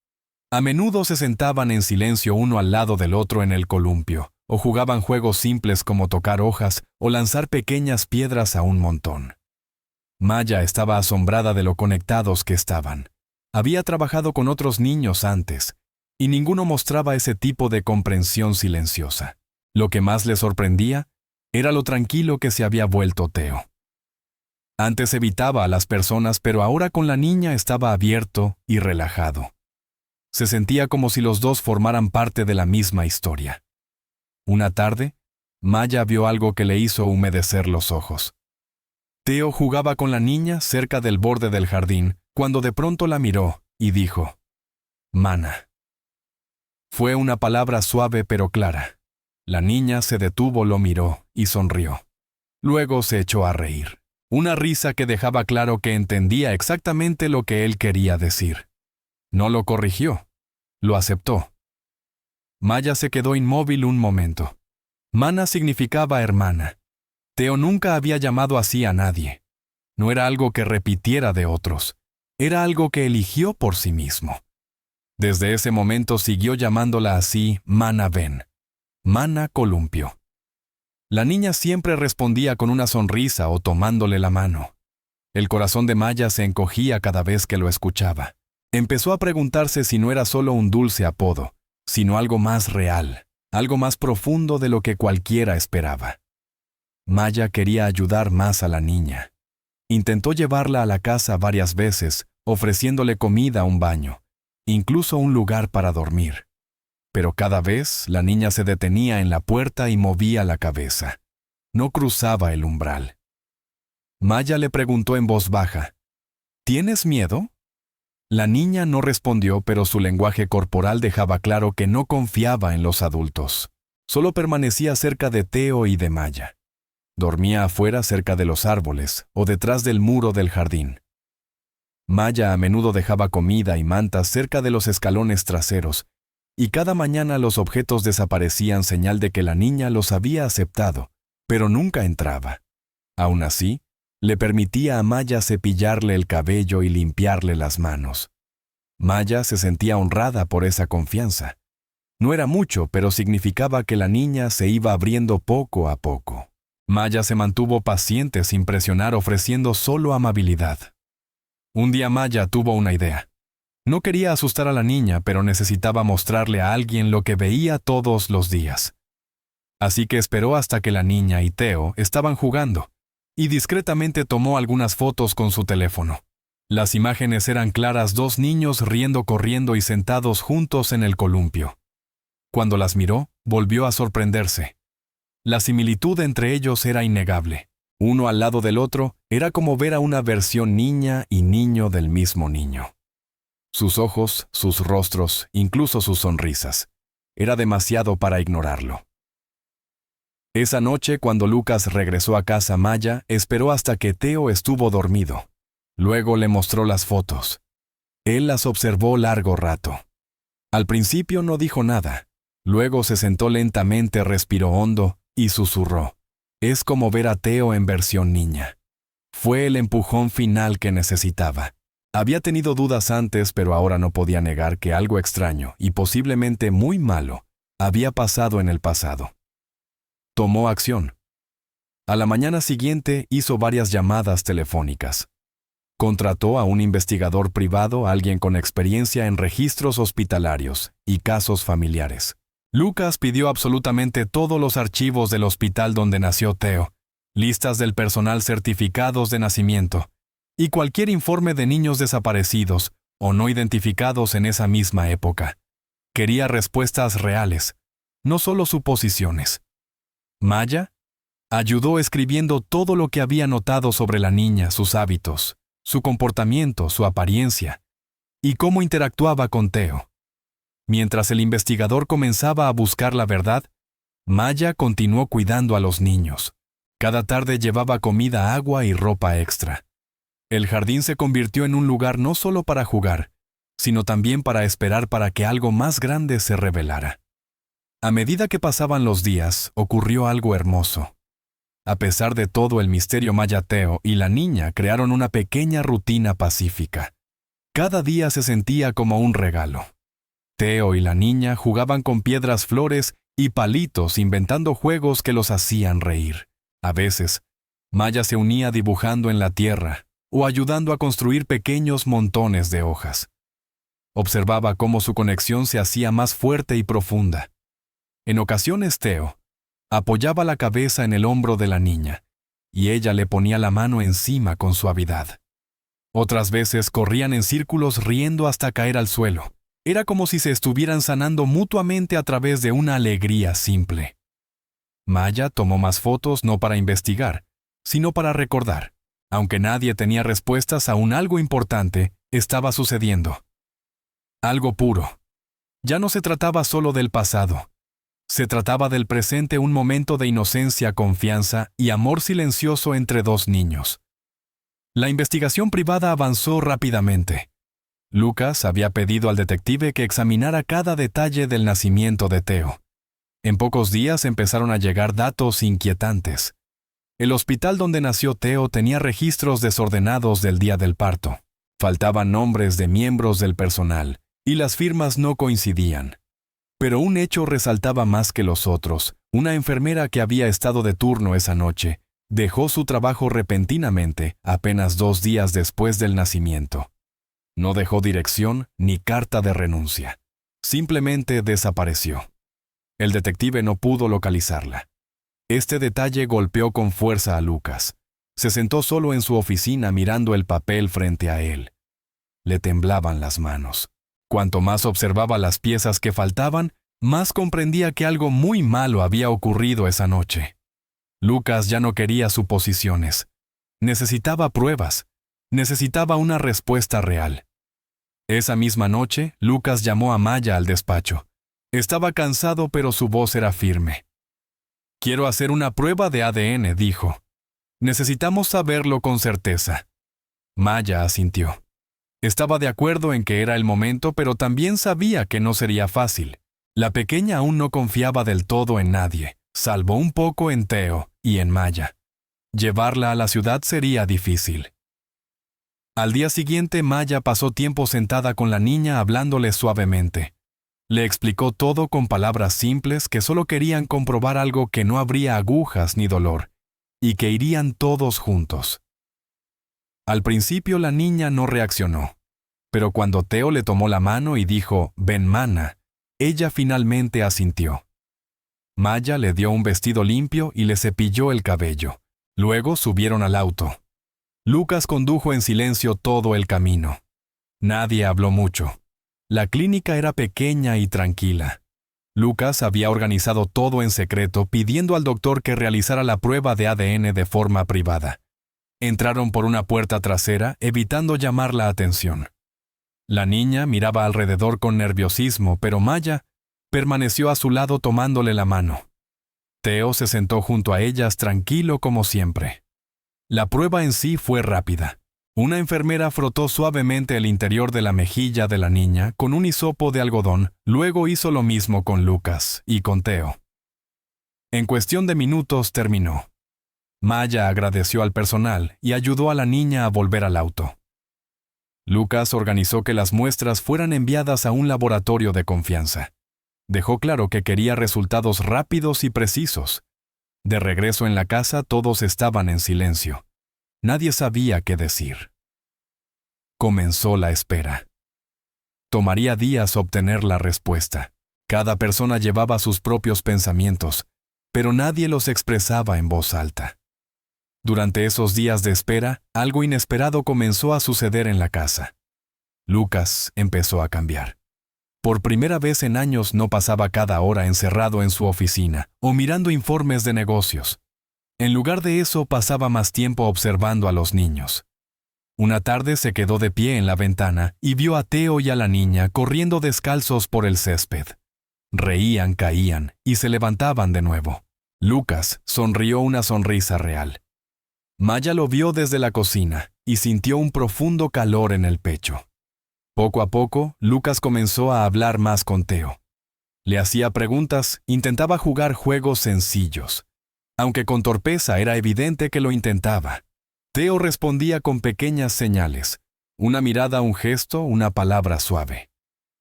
S1: A menudo se sentaban en silencio uno al lado del otro en el columpio, o jugaban juegos simples como tocar hojas o lanzar pequeñas piedras a un montón. Maya estaba asombrada de lo conectados que estaban. Había trabajado con otros niños antes, y ninguno mostraba ese tipo de comprensión silenciosa. Lo que más le sorprendía era lo tranquilo que se había vuelto Teo. Antes evitaba a las personas, pero ahora con la niña estaba abierto y relajado. Se sentía como si los dos formaran parte de la misma historia. Una tarde, Maya vio algo que le hizo humedecer los ojos. Teo jugaba con la niña cerca del borde del jardín, cuando de pronto la miró y dijo: «Mana». Fue una palabra suave pero clara. La niña se detuvo, lo miró y sonrió. Luego se echó a reír. Una risa que dejaba claro que entendía exactamente lo que él quería decir. No lo corrigió, lo aceptó. Maya se quedó inmóvil un momento. Mana significaba hermana. Teo nunca había llamado así a nadie. No era algo que repitiera de otros. Era algo que eligió por sí mismo. Desde ese momento siguió llamándola así Mana Ben. Mana Columpio. La niña siempre respondía con una sonrisa o tomándole la mano. El corazón de Maya se encogía cada vez que lo escuchaba. Empezó a preguntarse si no era solo un dulce apodo, sino algo más real, algo más profundo de lo que cualquiera esperaba. Maya quería ayudar más a la niña. Intentó llevarla a la casa varias veces, ofreciéndole comida, un baño, incluso un lugar para dormir. Pero cada vez la niña se detenía en la puerta y movía la cabeza. No cruzaba el umbral. Maya le preguntó en voz baja: ¿Tienes miedo? La niña no respondió, pero su lenguaje corporal dejaba claro que no confiaba en los adultos. Solo permanecía cerca de Teo y de Maya. Dormía afuera cerca de los árboles o detrás del muro del jardín. Maya a menudo dejaba comida y mantas cerca de los escalones traseros, y cada mañana los objetos desaparecían, señal de que la niña los había aceptado, pero nunca entraba. Aún así, le permitía a Maya cepillarle el cabello y limpiarle las manos. Maya se sentía honrada por esa confianza. No era mucho, pero significaba que la niña se iba abriendo poco a poco. Maya se mantuvo paciente sin presionar, ofreciendo solo amabilidad. Un día Maya tuvo una idea. No quería asustar a la niña, pero necesitaba mostrarle a alguien lo que veía todos los días. Así que esperó hasta que la niña y Theo estaban jugando, y discretamente tomó algunas fotos con su teléfono. Las imágenes eran claras: dos niños riendo, corriendo y sentados juntos en el columpio. Cuando las miró, volvió a sorprenderse. La similitud entre ellos era innegable. Uno al lado del otro era como ver a una versión niña y niño del mismo niño. Sus ojos, sus rostros, incluso sus sonrisas. Era demasiado para ignorarlo. Esa noche, cuando Lucas regresó a casa, Maya esperó hasta que Theo estuvo dormido. Luego le mostró las fotos. Él las observó largo rato. Al principio no dijo nada. Luego se sentó lentamente, respiró hondo y susurró: «Es como ver a Theo en versión niña». Fue el empujón final que necesitaba. Había tenido dudas antes, pero ahora no podía negar que algo extraño y posiblemente muy malo había pasado en el pasado. Tomó acción. A la mañana siguiente hizo varias llamadas telefónicas. Contrató a un investigador privado, alguien con experiencia en registros hospitalarios y casos familiares. Lucas pidió absolutamente todos los archivos del hospital donde nació Theo, listas del personal, certificados de nacimiento y cualquier informe de niños desaparecidos o no identificados en esa misma época. Quería respuestas reales, no solo suposiciones. Maya ayudó escribiendo todo lo que había notado sobre la niña, sus hábitos, su comportamiento, su apariencia y cómo interactuaba con Theo. Mientras el investigador comenzaba a buscar la verdad, Maya continuó cuidando a los niños. Cada tarde llevaba comida, agua y ropa extra. El jardín se convirtió en un lugar no solo para jugar, sino también para esperar para que algo más grande se revelara. A medida que pasaban los días, ocurrió algo hermoso. A pesar de todo el misterio, Maya, Theo y la niña crearon una pequeña rutina pacífica. Cada día se sentía como un regalo. Theo y la niña jugaban con piedras, flores y palitos, inventando juegos que los hacían reír. A veces, Maya se unía dibujando en la tierra o ayudando a construir pequeños montones de hojas. Observaba cómo su conexión se hacía más fuerte y profunda. En ocasiones, Theo apoyaba la cabeza en el hombro de la niña y ella le ponía la mano encima con suavidad. Otras veces corrían en círculos riendo hasta caer al suelo. Era como si se estuvieran sanando mutuamente a través de una alegría simple. Maya tomó más fotos no para investigar, sino para recordar. Aunque nadie tenía respuestas, aún algo importante estaba sucediendo. Algo puro. Ya no se trataba solo del pasado. Se trataba del presente, un momento de inocencia, confianza y amor silencioso entre dos niños. La investigación privada avanzó rápidamente. Lucas había pedido al detective que examinara cada detalle del nacimiento de Theo. En pocos días empezaron a llegar datos inquietantes. El hospital donde nació Theo tenía registros desordenados del día del parto. Faltaban nombres de miembros del personal, y las firmas no coincidían. Pero un hecho resaltaba más que los otros. Una enfermera que había estado de turno esa noche dejó su trabajo repentinamente, apenas 2 días después del nacimiento. No dejó dirección ni carta de renuncia. Simplemente desapareció. El detective no pudo localizarla. Este detalle golpeó con fuerza a Lucas. Se sentó solo en su oficina mirando el papel frente a él. Le temblaban las manos. Cuanto más observaba las piezas que faltaban, más comprendía que algo muy malo había ocurrido esa noche. Lucas ya no quería suposiciones. Necesitaba pruebas. Necesitaba una respuesta real. Esa misma noche, Lucas llamó a Maya al despacho. Estaba cansado, pero su voz era firme. «Quiero hacer una prueba de ADN», dijo. «Necesitamos saberlo con certeza». Maya asintió. Estaba de acuerdo en que era el momento, pero también sabía que no sería fácil. La pequeña aún no confiaba del todo en nadie, salvo un poco en Theo y en Maya. Llevarla a la ciudad sería difícil. Al día siguiente, Maya pasó tiempo sentada con la niña hablándole suavemente. Le explicó todo con palabras simples que solo querían comprobar algo: que no habría agujas ni dolor, y que irían todos juntos. Al principio la niña no reaccionó, pero cuando Theo le tomó la mano y dijo «Ven, mana», ella finalmente asintió. Maya le dio un vestido limpio y le cepilló el cabello. Luego subieron al auto. Lucas condujo en silencio todo el camino. Nadie habló mucho. La clínica era pequeña y tranquila. Lucas había organizado todo en secreto, pidiendo al doctor que realizara la prueba de ADN de forma privada. Entraron por una puerta trasera, evitando llamar la atención. La niña miraba alrededor con nerviosismo, pero Maya permaneció a su lado tomándole la mano. Theo se sentó junto a ellas tranquilo como siempre. La prueba en sí fue rápida. Una enfermera frotó suavemente el interior de la mejilla de la niña con un hisopo de algodón, luego hizo lo mismo con Lucas y con Theo. En cuestión de minutos terminó. Maya agradeció al personal y ayudó a la niña a volver al auto. Lucas organizó que las muestras fueran enviadas a un laboratorio de confianza. Dejó claro que quería resultados rápidos y precisos. De regreso en la casa todos estaban en silencio. Nadie sabía qué decir. Comenzó la espera. Tomaría días obtener la respuesta. Cada persona llevaba sus propios pensamientos, pero nadie los expresaba en voz alta. Durante esos días de espera, algo inesperado comenzó a suceder en la casa. Lucas empezó a cambiar. Por primera vez en años no pasaba cada hora encerrado en su oficina o mirando informes de negocios. En lugar de eso, pasaba más tiempo observando a los niños. Una tarde se quedó de pie en la ventana y vio a Theo y a la niña corriendo descalzos por el césped. Reían, caían y se levantaban de nuevo. Lucas sonrió una sonrisa real. Maya lo vio desde la cocina y sintió un profundo calor en el pecho. Poco a poco, Lucas comenzó a hablar más con Theo. Le hacía preguntas, intentaba jugar juegos sencillos. Aunque con torpeza era evidente que lo intentaba. Theo respondía con pequeñas señales, una mirada, un gesto, una palabra suave.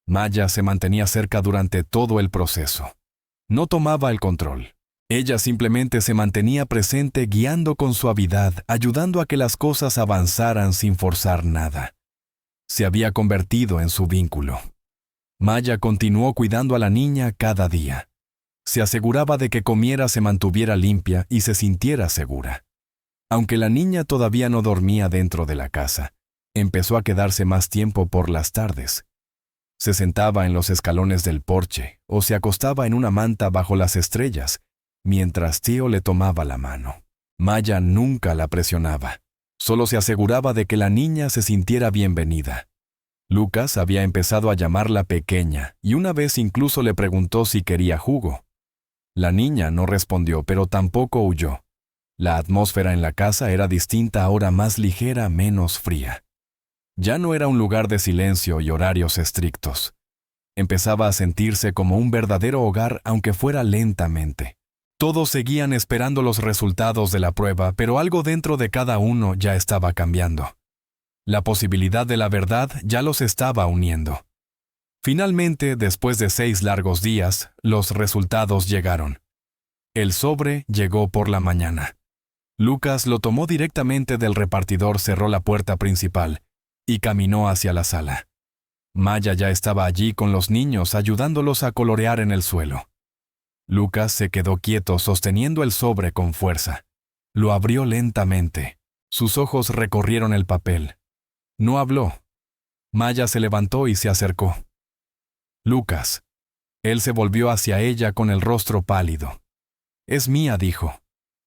S1: Maya se mantenía cerca durante todo el proceso. No tomaba el control. Ella simplemente se mantenía presente, guiando con suavidad, ayudando a que las cosas avanzaran sin forzar nada. Se había convertido en su vínculo. Maya continuó cuidando a la niña cada día. Se aseguraba de que comiera, se mantuviera limpia y se sintiera segura. Aunque la niña todavía no dormía dentro de la casa, empezó a quedarse más tiempo por las tardes. Se sentaba en los escalones del porche o se acostaba en una manta bajo las estrellas, mientras Theo le tomaba la mano. Maya nunca la presionaba, solo se aseguraba de que la niña se sintiera bienvenida. Lucas había empezado a llamarla pequeña y una vez incluso le preguntó si quería jugo. La niña no respondió, pero tampoco huyó. La atmósfera en la casa era distinta, ahora más ligera, menos fría. Ya no era un lugar de silencio y horarios estrictos. Empezaba a sentirse como un verdadero hogar, aunque fuera lentamente. Todos seguían esperando los resultados de la prueba, pero algo dentro de cada uno ya estaba cambiando. La posibilidad de la verdad ya los estaba uniendo. Finalmente, después de 6 largos días, los resultados llegaron. El sobre llegó por la mañana. Lucas lo tomó directamente del repartidor, cerró la puerta principal y caminó hacia la sala. Maya ya estaba allí con los niños, ayudándolos a colorear en el suelo. Lucas se quedó quieto, sosteniendo el sobre con fuerza. Lo abrió lentamente. Sus ojos recorrieron el papel. No habló. Maya se levantó y se acercó. Lucas. Él se volvió hacia ella con el rostro pálido. Es mía, dijo.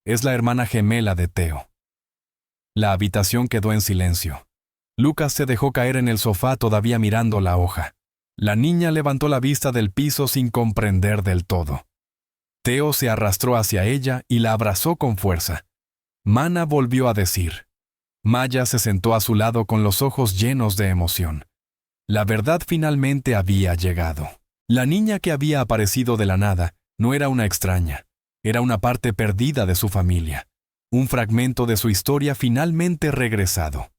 S1: Es la hermana gemela de Theo. La habitación quedó en silencio. Lucas se dejó caer en el sofá, todavía mirando la hoja. La niña levantó la vista del piso sin comprender del todo. Theo se arrastró hacia ella y la abrazó con fuerza. Mana volvió a decir. Maya se sentó a su lado con los ojos llenos de emoción. La verdad finalmente había llegado. La niña que había aparecido de la nada no era una extraña. Era una parte perdida de su familia. Un fragmento de su historia finalmente regresado.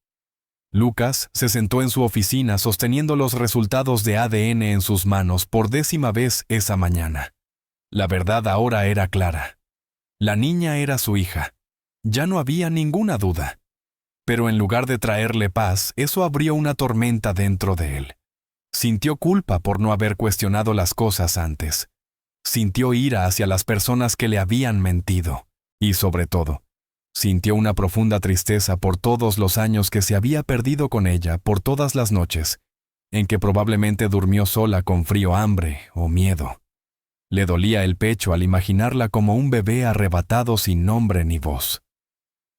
S1: Lucas se sentó en su oficina sosteniendo los resultados de ADN en sus manos por 10ª vez esa mañana. La verdad ahora era clara. La niña era su hija. Ya no había ninguna duda. Pero en lugar de traerle paz, eso abrió una tormenta dentro de él. Sintió culpa por no haber cuestionado las cosas antes. Sintió ira hacia las personas que le habían mentido. Y sobre todo, sintió una profunda tristeza por todos los años que se había perdido con ella, por todas las noches, en que probablemente durmió sola con frío, hambre o miedo. Le dolía el pecho al imaginarla como un bebé arrebatado sin nombre ni voz.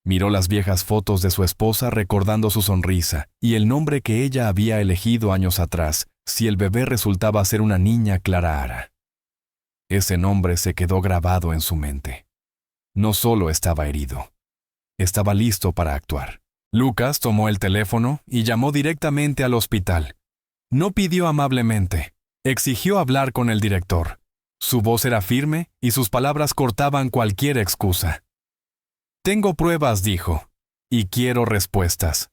S1: Miró las viejas fotos de su esposa recordando su sonrisa y el nombre que ella había elegido años atrás, si el bebé resultaba ser una niña Clara Ara. Ese nombre se quedó grabado en su mente. No solo estaba herido, estaba listo para actuar. Lucas tomó el teléfono y llamó directamente al hospital. No pidió amablemente, exigió hablar con el director. Su voz era firme y sus palabras cortaban cualquier excusa. «Tengo pruebas», dijo, «y quiero respuestas».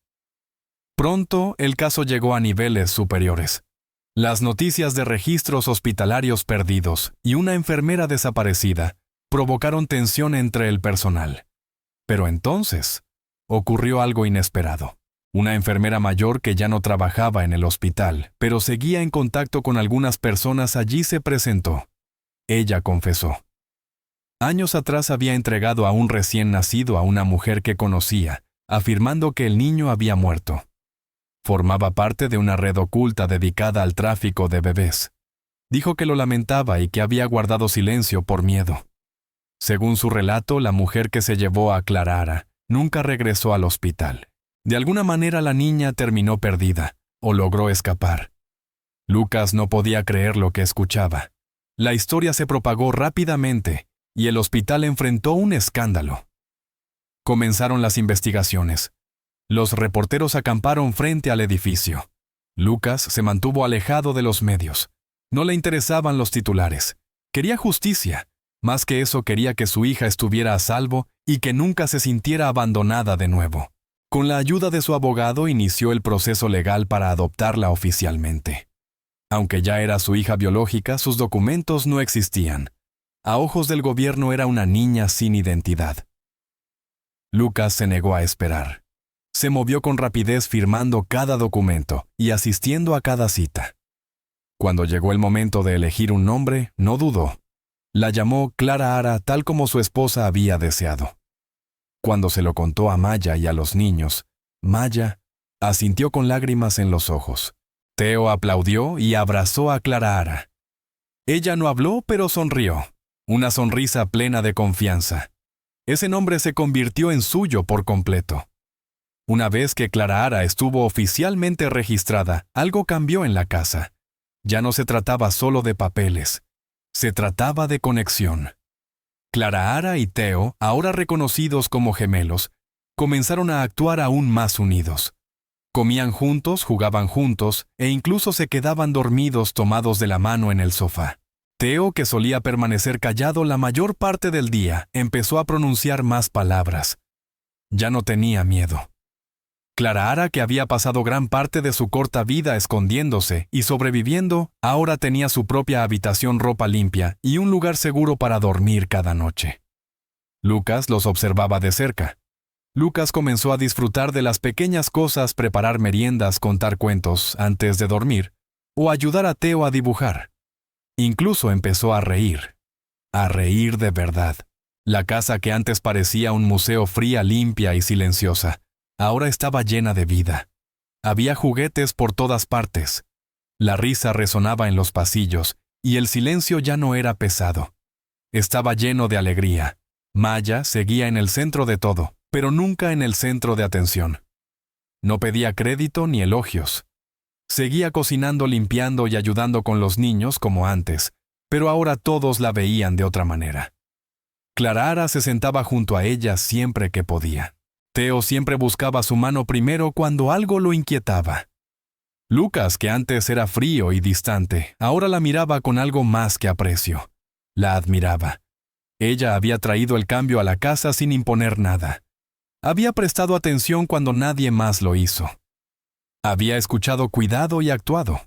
S1: Pronto el caso llegó a niveles superiores. Las noticias de registros hospitalarios perdidos y una enfermera desaparecida provocaron tensión entre el personal. Pero entonces ocurrió algo inesperado. Una enfermera mayor que ya no trabajaba en el hospital, pero seguía en contacto con algunas personas allí, se presentó. Ella confesó. Años atrás había entregado a un recién nacido a una mujer que conocía, afirmando que el niño había muerto. Formaba parte de una red oculta dedicada al tráfico de bebés. Dijo que lo lamentaba y que había guardado silencio por miedo. Según su relato, la mujer que se llevó a Clara Ara nunca regresó al hospital. De alguna manera la niña terminó perdida, o logró escapar. Lucas no podía creer lo que escuchaba. La historia se propagó rápidamente y el hospital enfrentó un escándalo. Comenzaron las investigaciones. Los reporteros acamparon frente al edificio. Lucas se mantuvo alejado de los medios. No le interesaban los titulares. Quería justicia. Más que eso, quería que su hija estuviera a salvo y que nunca se sintiera abandonada de nuevo. Con la ayuda de su abogado inició el proceso legal para adoptarla oficialmente. Aunque ya era su hija biológica, sus documentos no existían. A ojos del gobierno era una niña sin identidad. Lucas se negó a esperar. Se movió con rapidez firmando cada documento y asistiendo a cada cita. Cuando llegó el momento de elegir un nombre, no dudó. La llamó Clara Ara, tal como su esposa había deseado. Cuando se lo contó a Maya y a los niños, Maya asintió con lágrimas en los ojos. Theo aplaudió y abrazó a Clara Ara. Ella no habló, pero sonrió. Una sonrisa plena de confianza. Ese nombre se convirtió en suyo por completo. Una vez que Clara Ara estuvo oficialmente registrada, algo cambió en la casa. Ya no se trataba solo de papeles. Se trataba de conexión. Clara Ara y Theo, ahora reconocidos como gemelos, comenzaron a actuar aún más unidos. Comían juntos, jugaban juntos e incluso se quedaban dormidos tomados de la mano en el sofá. Theo, que solía permanecer callado la mayor parte del día, empezó a pronunciar más palabras. Ya no tenía miedo. Clara Ara, que había pasado gran parte de su corta vida escondiéndose y sobreviviendo, ahora tenía su propia habitación, ropa limpia y un lugar seguro para dormir cada noche. Lucas los observaba de cerca. Lucas comenzó a disfrutar de las pequeñas cosas, preparar meriendas, contar cuentos antes de dormir, o ayudar a Theo a dibujar. Incluso empezó a reír de verdad. La casa que antes parecía un museo, fría, limpia y silenciosa, ahora estaba llena de vida. Había juguetes por todas partes. La risa resonaba en los pasillos y el silencio ya no era pesado. Estaba lleno de alegría. Maya seguía en el centro de todo, pero nunca en el centro de atención. No pedía crédito ni elogios. Seguía cocinando, limpiando y ayudando con los niños como antes, pero ahora todos la veían de otra manera. Clara Ara se sentaba junto a ella siempre que podía. Theo siempre buscaba su mano primero cuando algo lo inquietaba. Lucas, que antes era frío y distante, ahora la miraba con algo más que aprecio. La admiraba. Ella había traído el cambio a la casa sin imponer nada. Había prestado atención cuando nadie más lo hizo. Había escuchado cuidado y actuado.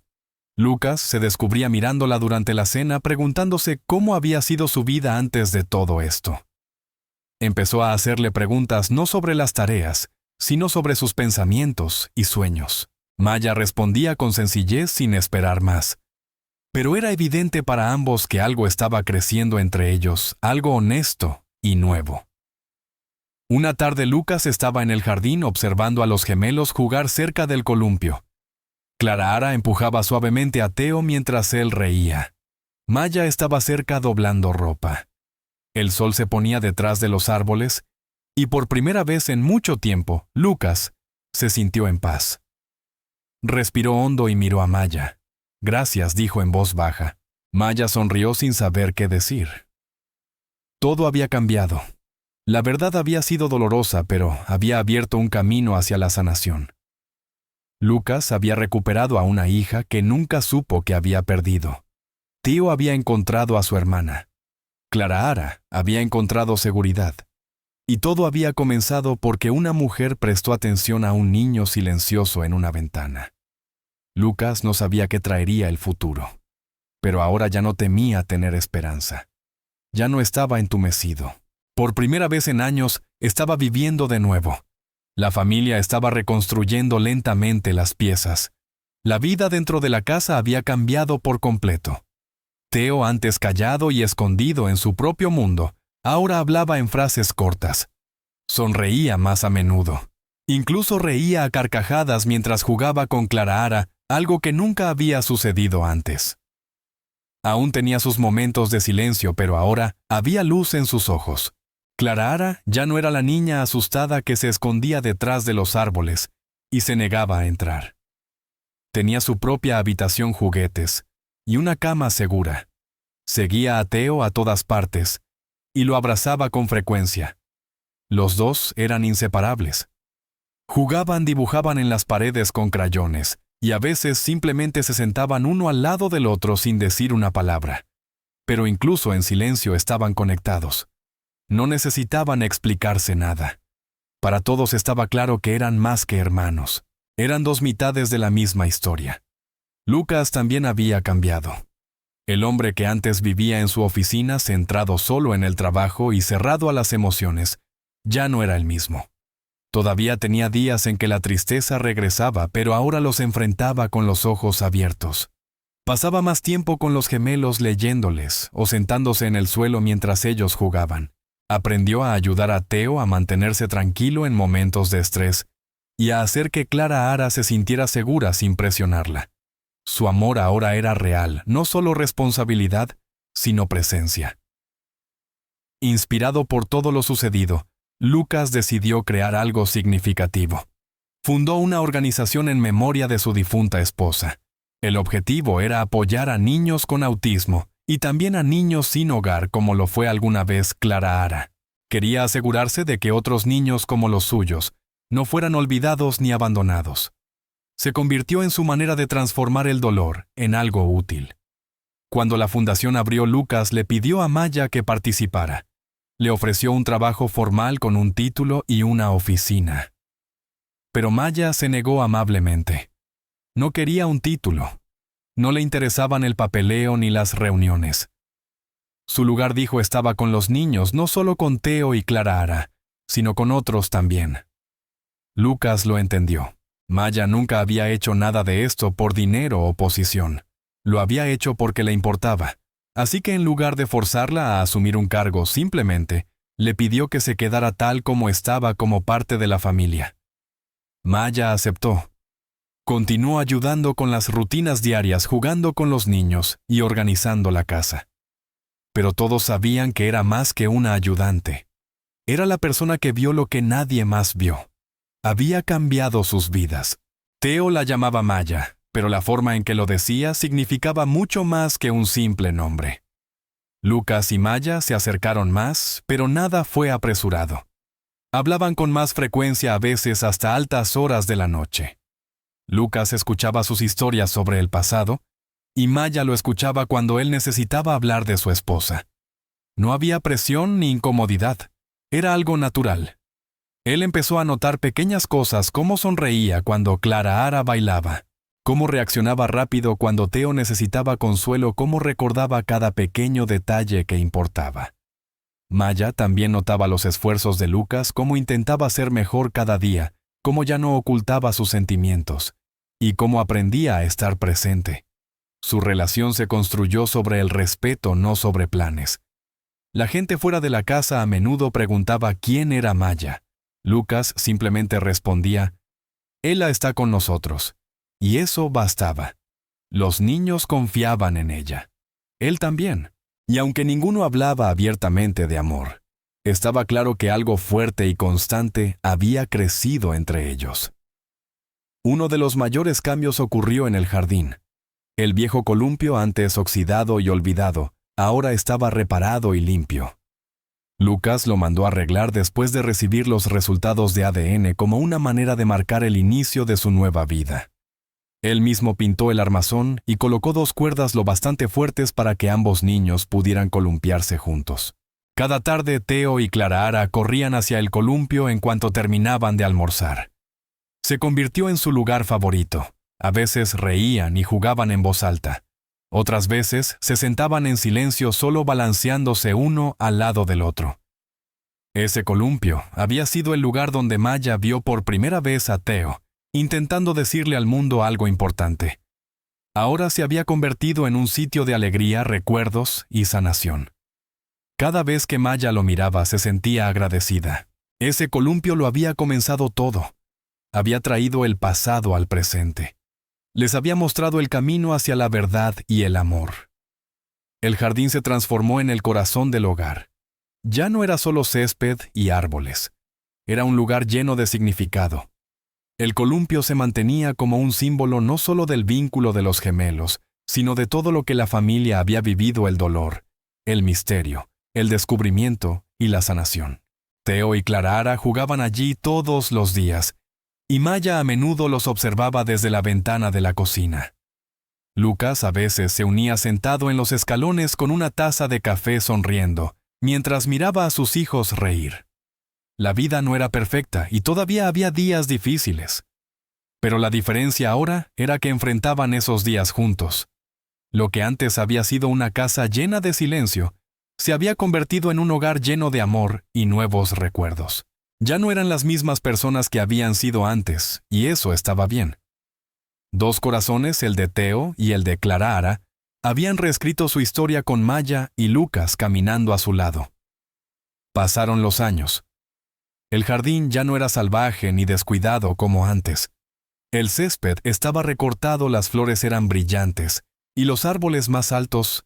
S1: Lucas se descubría mirándola durante la cena, preguntándose cómo había sido su vida antes de todo esto. Empezó a hacerle preguntas no sobre las tareas, sino sobre sus pensamientos y sueños. Maya respondía con sencillez sin esperar más. Pero era evidente para ambos que algo estaba creciendo entre ellos, algo honesto y nuevo. Una tarde Lucas estaba en el jardín observando a los gemelos jugar cerca del columpio. Clarahara empujaba suavemente a Theo mientras él reía. Maya estaba cerca doblando ropa. El sol se ponía detrás de los árboles, y por primera vez en mucho tiempo, Lucas se sintió en paz. Respiró hondo y miró a Maya. «Gracias», dijo en voz baja. Maya sonrió sin saber qué decir. Todo había cambiado. La verdad había sido dolorosa, pero había abierto un camino hacia la sanación. Lucas había recuperado a una hija que nunca supo que había perdido. Theo había encontrado a su hermana. Clarahara había encontrado seguridad. Y todo había comenzado porque una mujer prestó atención a un niño silencioso en una ventana. Lucas no sabía qué traería el futuro, pero ahora ya no temía tener esperanza. Ya no estaba entumecido. Por primera vez en años, estaba viviendo de nuevo. La familia estaba reconstruyendo lentamente las piezas. La vida dentro de la casa había cambiado por completo. Theo, antes callado y escondido en su propio mundo, ahora hablaba en frases cortas. Sonreía más a menudo. Incluso reía a carcajadas mientras jugaba con Clarahara, algo que nunca había sucedido antes. Aún tenía sus momentos de silencio, pero ahora había luz en sus ojos. Clarahara ya no era la niña asustada que se escondía detrás de los árboles y se negaba a entrar. Tenía su propia habitación, juguetes y una cama segura. Seguía a Theo a todas partes y lo abrazaba con frecuencia. Los dos eran inseparables. Jugaban, dibujaban en las paredes con crayones, y a veces simplemente se sentaban uno al lado del otro sin decir una palabra. Pero incluso en silencio estaban conectados. No necesitaban explicarse nada. Para todos estaba claro que eran más que hermanos. Eran dos mitades de la misma historia. Lucas también había cambiado. El hombre que antes vivía en su oficina, centrado solo en el trabajo y cerrado a las emociones, ya no era el mismo. Todavía tenía días en que la tristeza regresaba, pero ahora los enfrentaba con los ojos abiertos. Pasaba más tiempo con los gemelos leyéndoles o sentándose en el suelo mientras ellos jugaban. Aprendió a ayudar a Theo a mantenerse tranquilo en momentos de estrés y a hacer que Clarahara se sintiera segura sin presionarla. Su amor ahora era real, no solo responsabilidad, sino presencia. Inspirado por todo lo sucedido, Lucas decidió crear algo significativo. Fundó una organización en memoria de su difunta esposa. El objetivo era apoyar a niños con autismo y también a niños sin hogar como lo fue alguna vez Clarahara. Quería asegurarse de que otros niños como los suyos no fueran olvidados ni abandonados. Se convirtió en su manera de transformar el dolor en algo útil. Cuando la fundación abrió, Lucas le pidió a Maya que participara. Le ofreció un trabajo formal con un título y una oficina. Pero Maya se negó amablemente. No quería un título. No le interesaban el papeleo ni las reuniones. Su lugar, dijo, estaba con los niños, no solo con Theo y Clarahara, sino con otros también. Lucas lo entendió. Maya nunca había hecho nada de esto por dinero o posición. Lo había hecho porque le importaba. Así que en lugar de forzarla a asumir un cargo, simplemente le pidió que se quedara tal como estaba como parte de la familia. Maya aceptó. Continuó ayudando con las rutinas diarias, jugando con los niños y organizando la casa. Pero todos sabían que era más que una ayudante. Era la persona que vio lo que nadie más vio. Había cambiado sus vidas. Theo la llamaba Maya, pero la forma en que lo decía significaba mucho más que un simple nombre. Lucas y Maya se acercaron más, pero nada fue apresurado. Hablaban con más frecuencia, a veces hasta altas horas de la noche. Lucas escuchaba sus historias sobre el pasado, y Maya lo escuchaba cuando él necesitaba hablar de su esposa. No había presión ni incomodidad. Era algo natural. Él empezó a notar pequeñas cosas, cómo sonreía cuando Clarahara bailaba, cómo reaccionaba rápido cuando Theo necesitaba consuelo, cómo recordaba cada pequeño detalle que importaba. Maya también notaba los esfuerzos de Lucas, cómo intentaba ser mejor cada día, cómo ya no ocultaba sus sentimientos, y cómo aprendía a estar presente. Su relación se construyó sobre el respeto, no sobre planes. La gente fuera de la casa a menudo preguntaba quién era Maya. Lucas simplemente respondía, «Ella está con nosotros». Y eso bastaba. Los niños confiaban en ella. Él también. Y aunque ninguno hablaba abiertamente de amor, estaba claro que algo fuerte y constante había crecido entre ellos. Uno de los mayores cambios ocurrió en el jardín. El viejo columpio, antes oxidado y olvidado, ahora estaba reparado y limpio. Lucas lo mandó arreglar después de recibir los resultados de ADN como una manera de marcar el inicio de su nueva vida. Él mismo pintó el armazón y colocó 2 cuerdas lo bastante fuertes para que ambos niños pudieran columpiarse juntos. Cada tarde Theo y Clara corrían hacia el columpio en cuanto terminaban de almorzar. Se convirtió en su lugar favorito. A veces reían y jugaban en voz alta. Otras veces se sentaban en silencio solo balanceándose uno al lado del otro. Ese columpio había sido el lugar donde Maya vio por primera vez a Theo, intentando decirle al mundo algo importante. Ahora se había convertido en un sitio de alegría, recuerdos y sanación. Cada vez que Maya lo miraba se sentía agradecida. Ese columpio lo había comenzado todo. Había traído el pasado al presente. Les había mostrado el camino hacia la verdad y el amor. El jardín se transformó en el corazón del hogar. Ya no era solo césped y árboles. Era un lugar lleno de significado. El columpio se mantenía como un símbolo no solo del vínculo de los gemelos, sino de todo lo que la familia había vivido: el dolor, el misterio, el descubrimiento y la sanación. Theo y Clara jugaban allí todos los días, y Maya a menudo los observaba desde la ventana de la cocina. Lucas a veces se unía sentado en los escalones con una taza de café sonriendo, mientras miraba a sus hijos reír. La vida no era perfecta y todavía había días difíciles. Pero la diferencia ahora era que enfrentaban esos días juntos. Lo que antes había sido una casa llena de silencio, se había convertido en un hogar lleno de amor y nuevos recuerdos. Ya no eran las mismas personas que habían sido antes, y eso estaba bien. 2 corazones, el de Theo y el de Clara, habían reescrito su historia con Maya y Lucas caminando a su lado. Pasaron los años. El jardín ya no era salvaje ni descuidado como antes. El césped estaba recortado, las flores eran brillantes, y los árboles más altos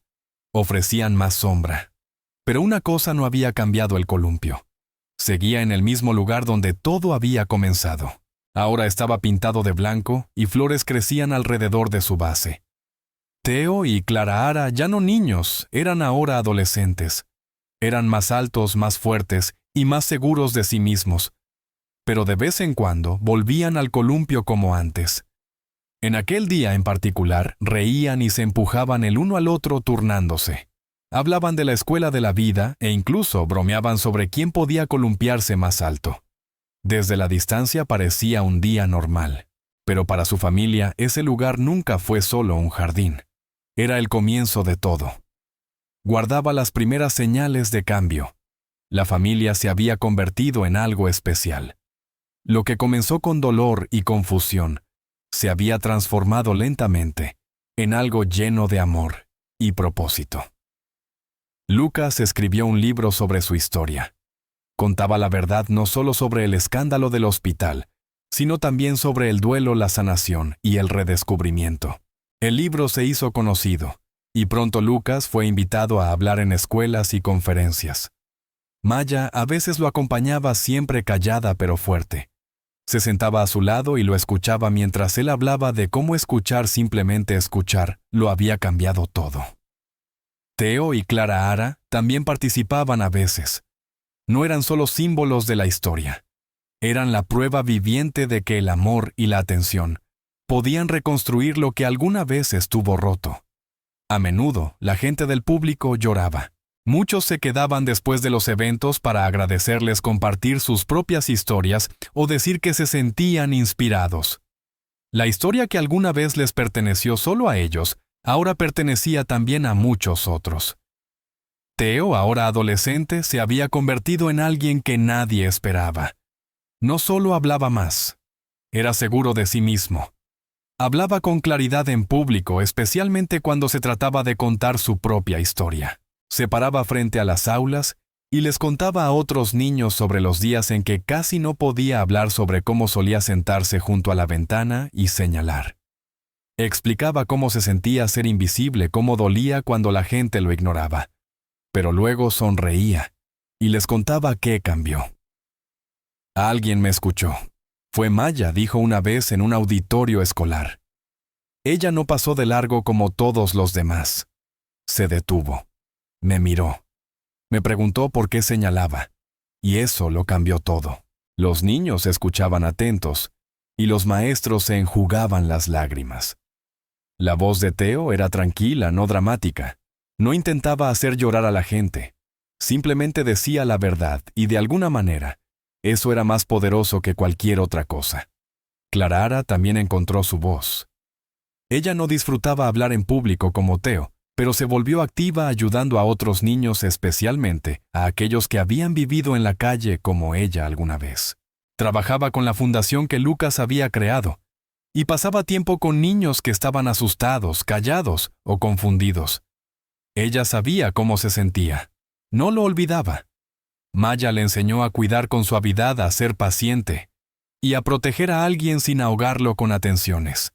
S1: ofrecían más sombra. Pero una cosa no había cambiado: el columpio. Seguía en el mismo lugar donde todo había comenzado. Ahora estaba pintado de blanco y flores crecían alrededor de su base. Theo y Clara, ya no niños, eran ahora adolescentes. Eran más altos, más fuertes y más seguros de sí mismos. Pero de vez en cuando volvían al columpio como antes. En aquel día en particular, reían y se empujaban el uno al otro turnándose. Hablaban de la escuela de la vida e incluso bromeaban sobre quién podía columpiarse más alto. Desde la distancia parecía un día normal, pero para su familia ese lugar nunca fue solo un jardín. Era el comienzo de todo. Guardaba las primeras señales de cambio. La familia se había convertido en algo especial. Lo que comenzó con dolor y confusión se había transformado lentamente en algo lleno de amor y propósito. Lucas escribió un libro sobre su historia. Contaba la verdad no solo sobre el escándalo del hospital, sino también sobre el duelo, la sanación y el redescubrimiento. El libro se hizo conocido, y pronto Lucas fue invitado a hablar en escuelas y conferencias. Maya a veces lo acompañaba, siempre callada pero fuerte. Se sentaba a su lado y lo escuchaba mientras él hablaba de cómo escuchar, simplemente escuchar, lo había cambiado todo. Theo y Clara también participaban a veces. No eran solo símbolos de la historia. Eran la prueba viviente de que el amor y la atención podían reconstruir lo que alguna vez estuvo roto. A menudo, la gente del público lloraba. Muchos se quedaban después de los eventos para agradecerles, compartir sus propias historias o decir que se sentían inspirados. La historia que alguna vez les perteneció solo a ellos, ahora pertenecía también a muchos otros. Theo, ahora adolescente, se había convertido en alguien que nadie esperaba. No solo hablaba más, era seguro de sí mismo. Hablaba con claridad en público, especialmente cuando se trataba de contar su propia historia. Se paraba frente a las aulas y les contaba a otros niños sobre los días en que casi no podía hablar, sobre cómo solía sentarse junto a la ventana y señalar. Explicaba cómo se sentía ser invisible, cómo dolía cuando la gente lo ignoraba. Pero luego sonreía y les contaba qué cambió. Alguien me escuchó. Fue Maya, dijo una vez en un auditorio escolar. Ella no pasó de largo como todos los demás. Se detuvo. Me miró. Me preguntó por qué señalaba. Y eso lo cambió todo. Los niños escuchaban atentos y los maestros se enjugaban las lágrimas. La voz de Theo era tranquila, no dramática. No intentaba hacer llorar a la gente. Simplemente decía la verdad y, de alguna manera, eso era más poderoso que cualquier otra cosa. Clara también encontró su voz. Ella no disfrutaba hablar en público como Theo, pero se volvió activa ayudando a otros niños, especialmente a aquellos que habían vivido en la calle como ella alguna vez. Trabajaba con la fundación que Lucas había creado y pasaba tiempo con niños que estaban asustados, callados o confundidos. Ella sabía cómo se sentía. No lo olvidaba. Maya le enseñó a cuidar con suavidad, a ser paciente y a proteger a alguien sin ahogarlo con atenciones.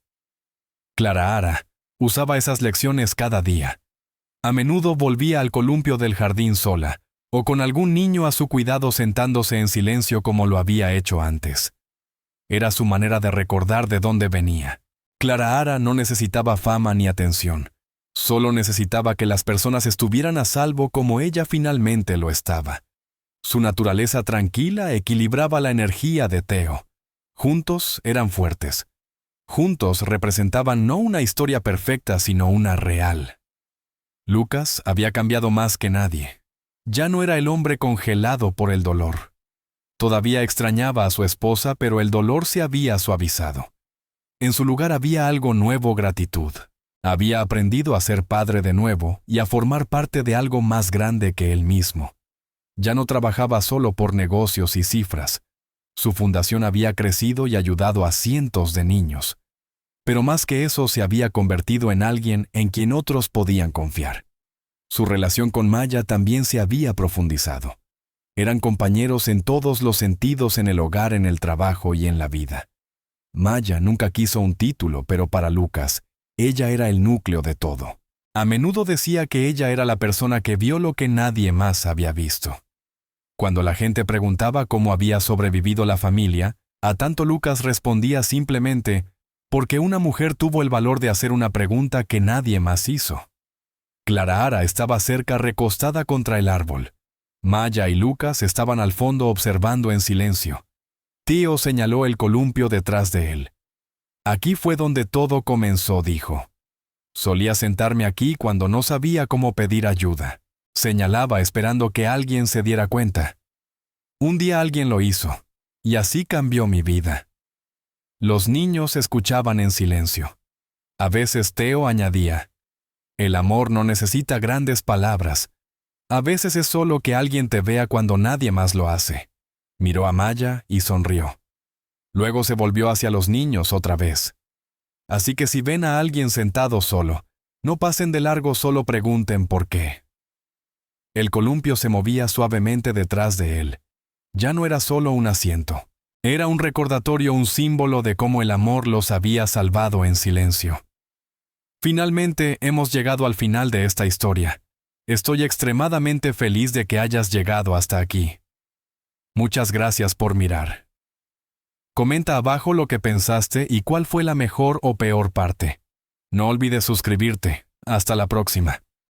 S1: Clara usaba esas lecciones cada día. A menudo volvía al columpio del jardín sola, o con algún niño a su cuidado sentándose en silencio como lo había hecho antes. Era su manera de recordar de dónde venía. Clara no necesitaba fama ni atención. Solo necesitaba que las personas estuvieran a salvo como ella finalmente lo estaba. Su naturaleza tranquila equilibraba la energía de Theo. Juntos eran fuertes. Juntos representaban no una historia perfecta, sino una real. Lucas había cambiado más que nadie. Ya no era el hombre congelado por el dolor. Todavía extrañaba a su esposa, pero el dolor se había suavizado. En su lugar había algo nuevo: gratitud. Había aprendido a ser padre de nuevo y a formar parte de algo más grande que él mismo. Ya no trabajaba solo por negocios y cifras. Su fundación había crecido y ayudado a cientos de niños. Pero más que eso, se había convertido en alguien en quien otros podían confiar. Su relación con Maya también se había profundizado. Eran compañeros en todos los sentidos, en el hogar, en el trabajo y en la vida. Maya nunca quiso un título, pero para Lucas, ella era el núcleo de todo. A menudo decía que ella era la persona que vio lo que nadie más había visto. Cuando la gente preguntaba cómo había sobrevivido la familia, a tanto Lucas respondía simplemente: porque una mujer tuvo el valor de hacer una pregunta que nadie más hizo. Clara estaba cerca, recostada contra el árbol. Maya y Lucas estaban al fondo observando en silencio. Theo señaló el columpio detrás de él. Aquí fue donde todo comenzó, dijo. Solía sentarme aquí cuando no sabía cómo pedir ayuda. Señalaba esperando que alguien se diera cuenta. Un día alguien lo hizo, y así cambió mi vida. Los niños escuchaban en silencio. A veces Theo añadía: el amor no necesita grandes palabras. A veces es solo que alguien te vea cuando nadie más lo hace. Miró a Maya y sonrió. Luego se volvió hacia los niños otra vez. Así que si ven a alguien sentado solo, no pasen de largo, solo pregunten por qué. El columpio se movía suavemente detrás de él. Ya no era solo un asiento. Era un recordatorio, un símbolo de cómo el amor los había salvado en silencio. Finalmente hemos llegado al final de esta historia. Estoy extremadamente feliz de que hayas llegado hasta aquí. Muchas gracias por mirar. Comenta abajo lo que pensaste y cuál fue la mejor o peor parte. No olvides suscribirte. Hasta la próxima.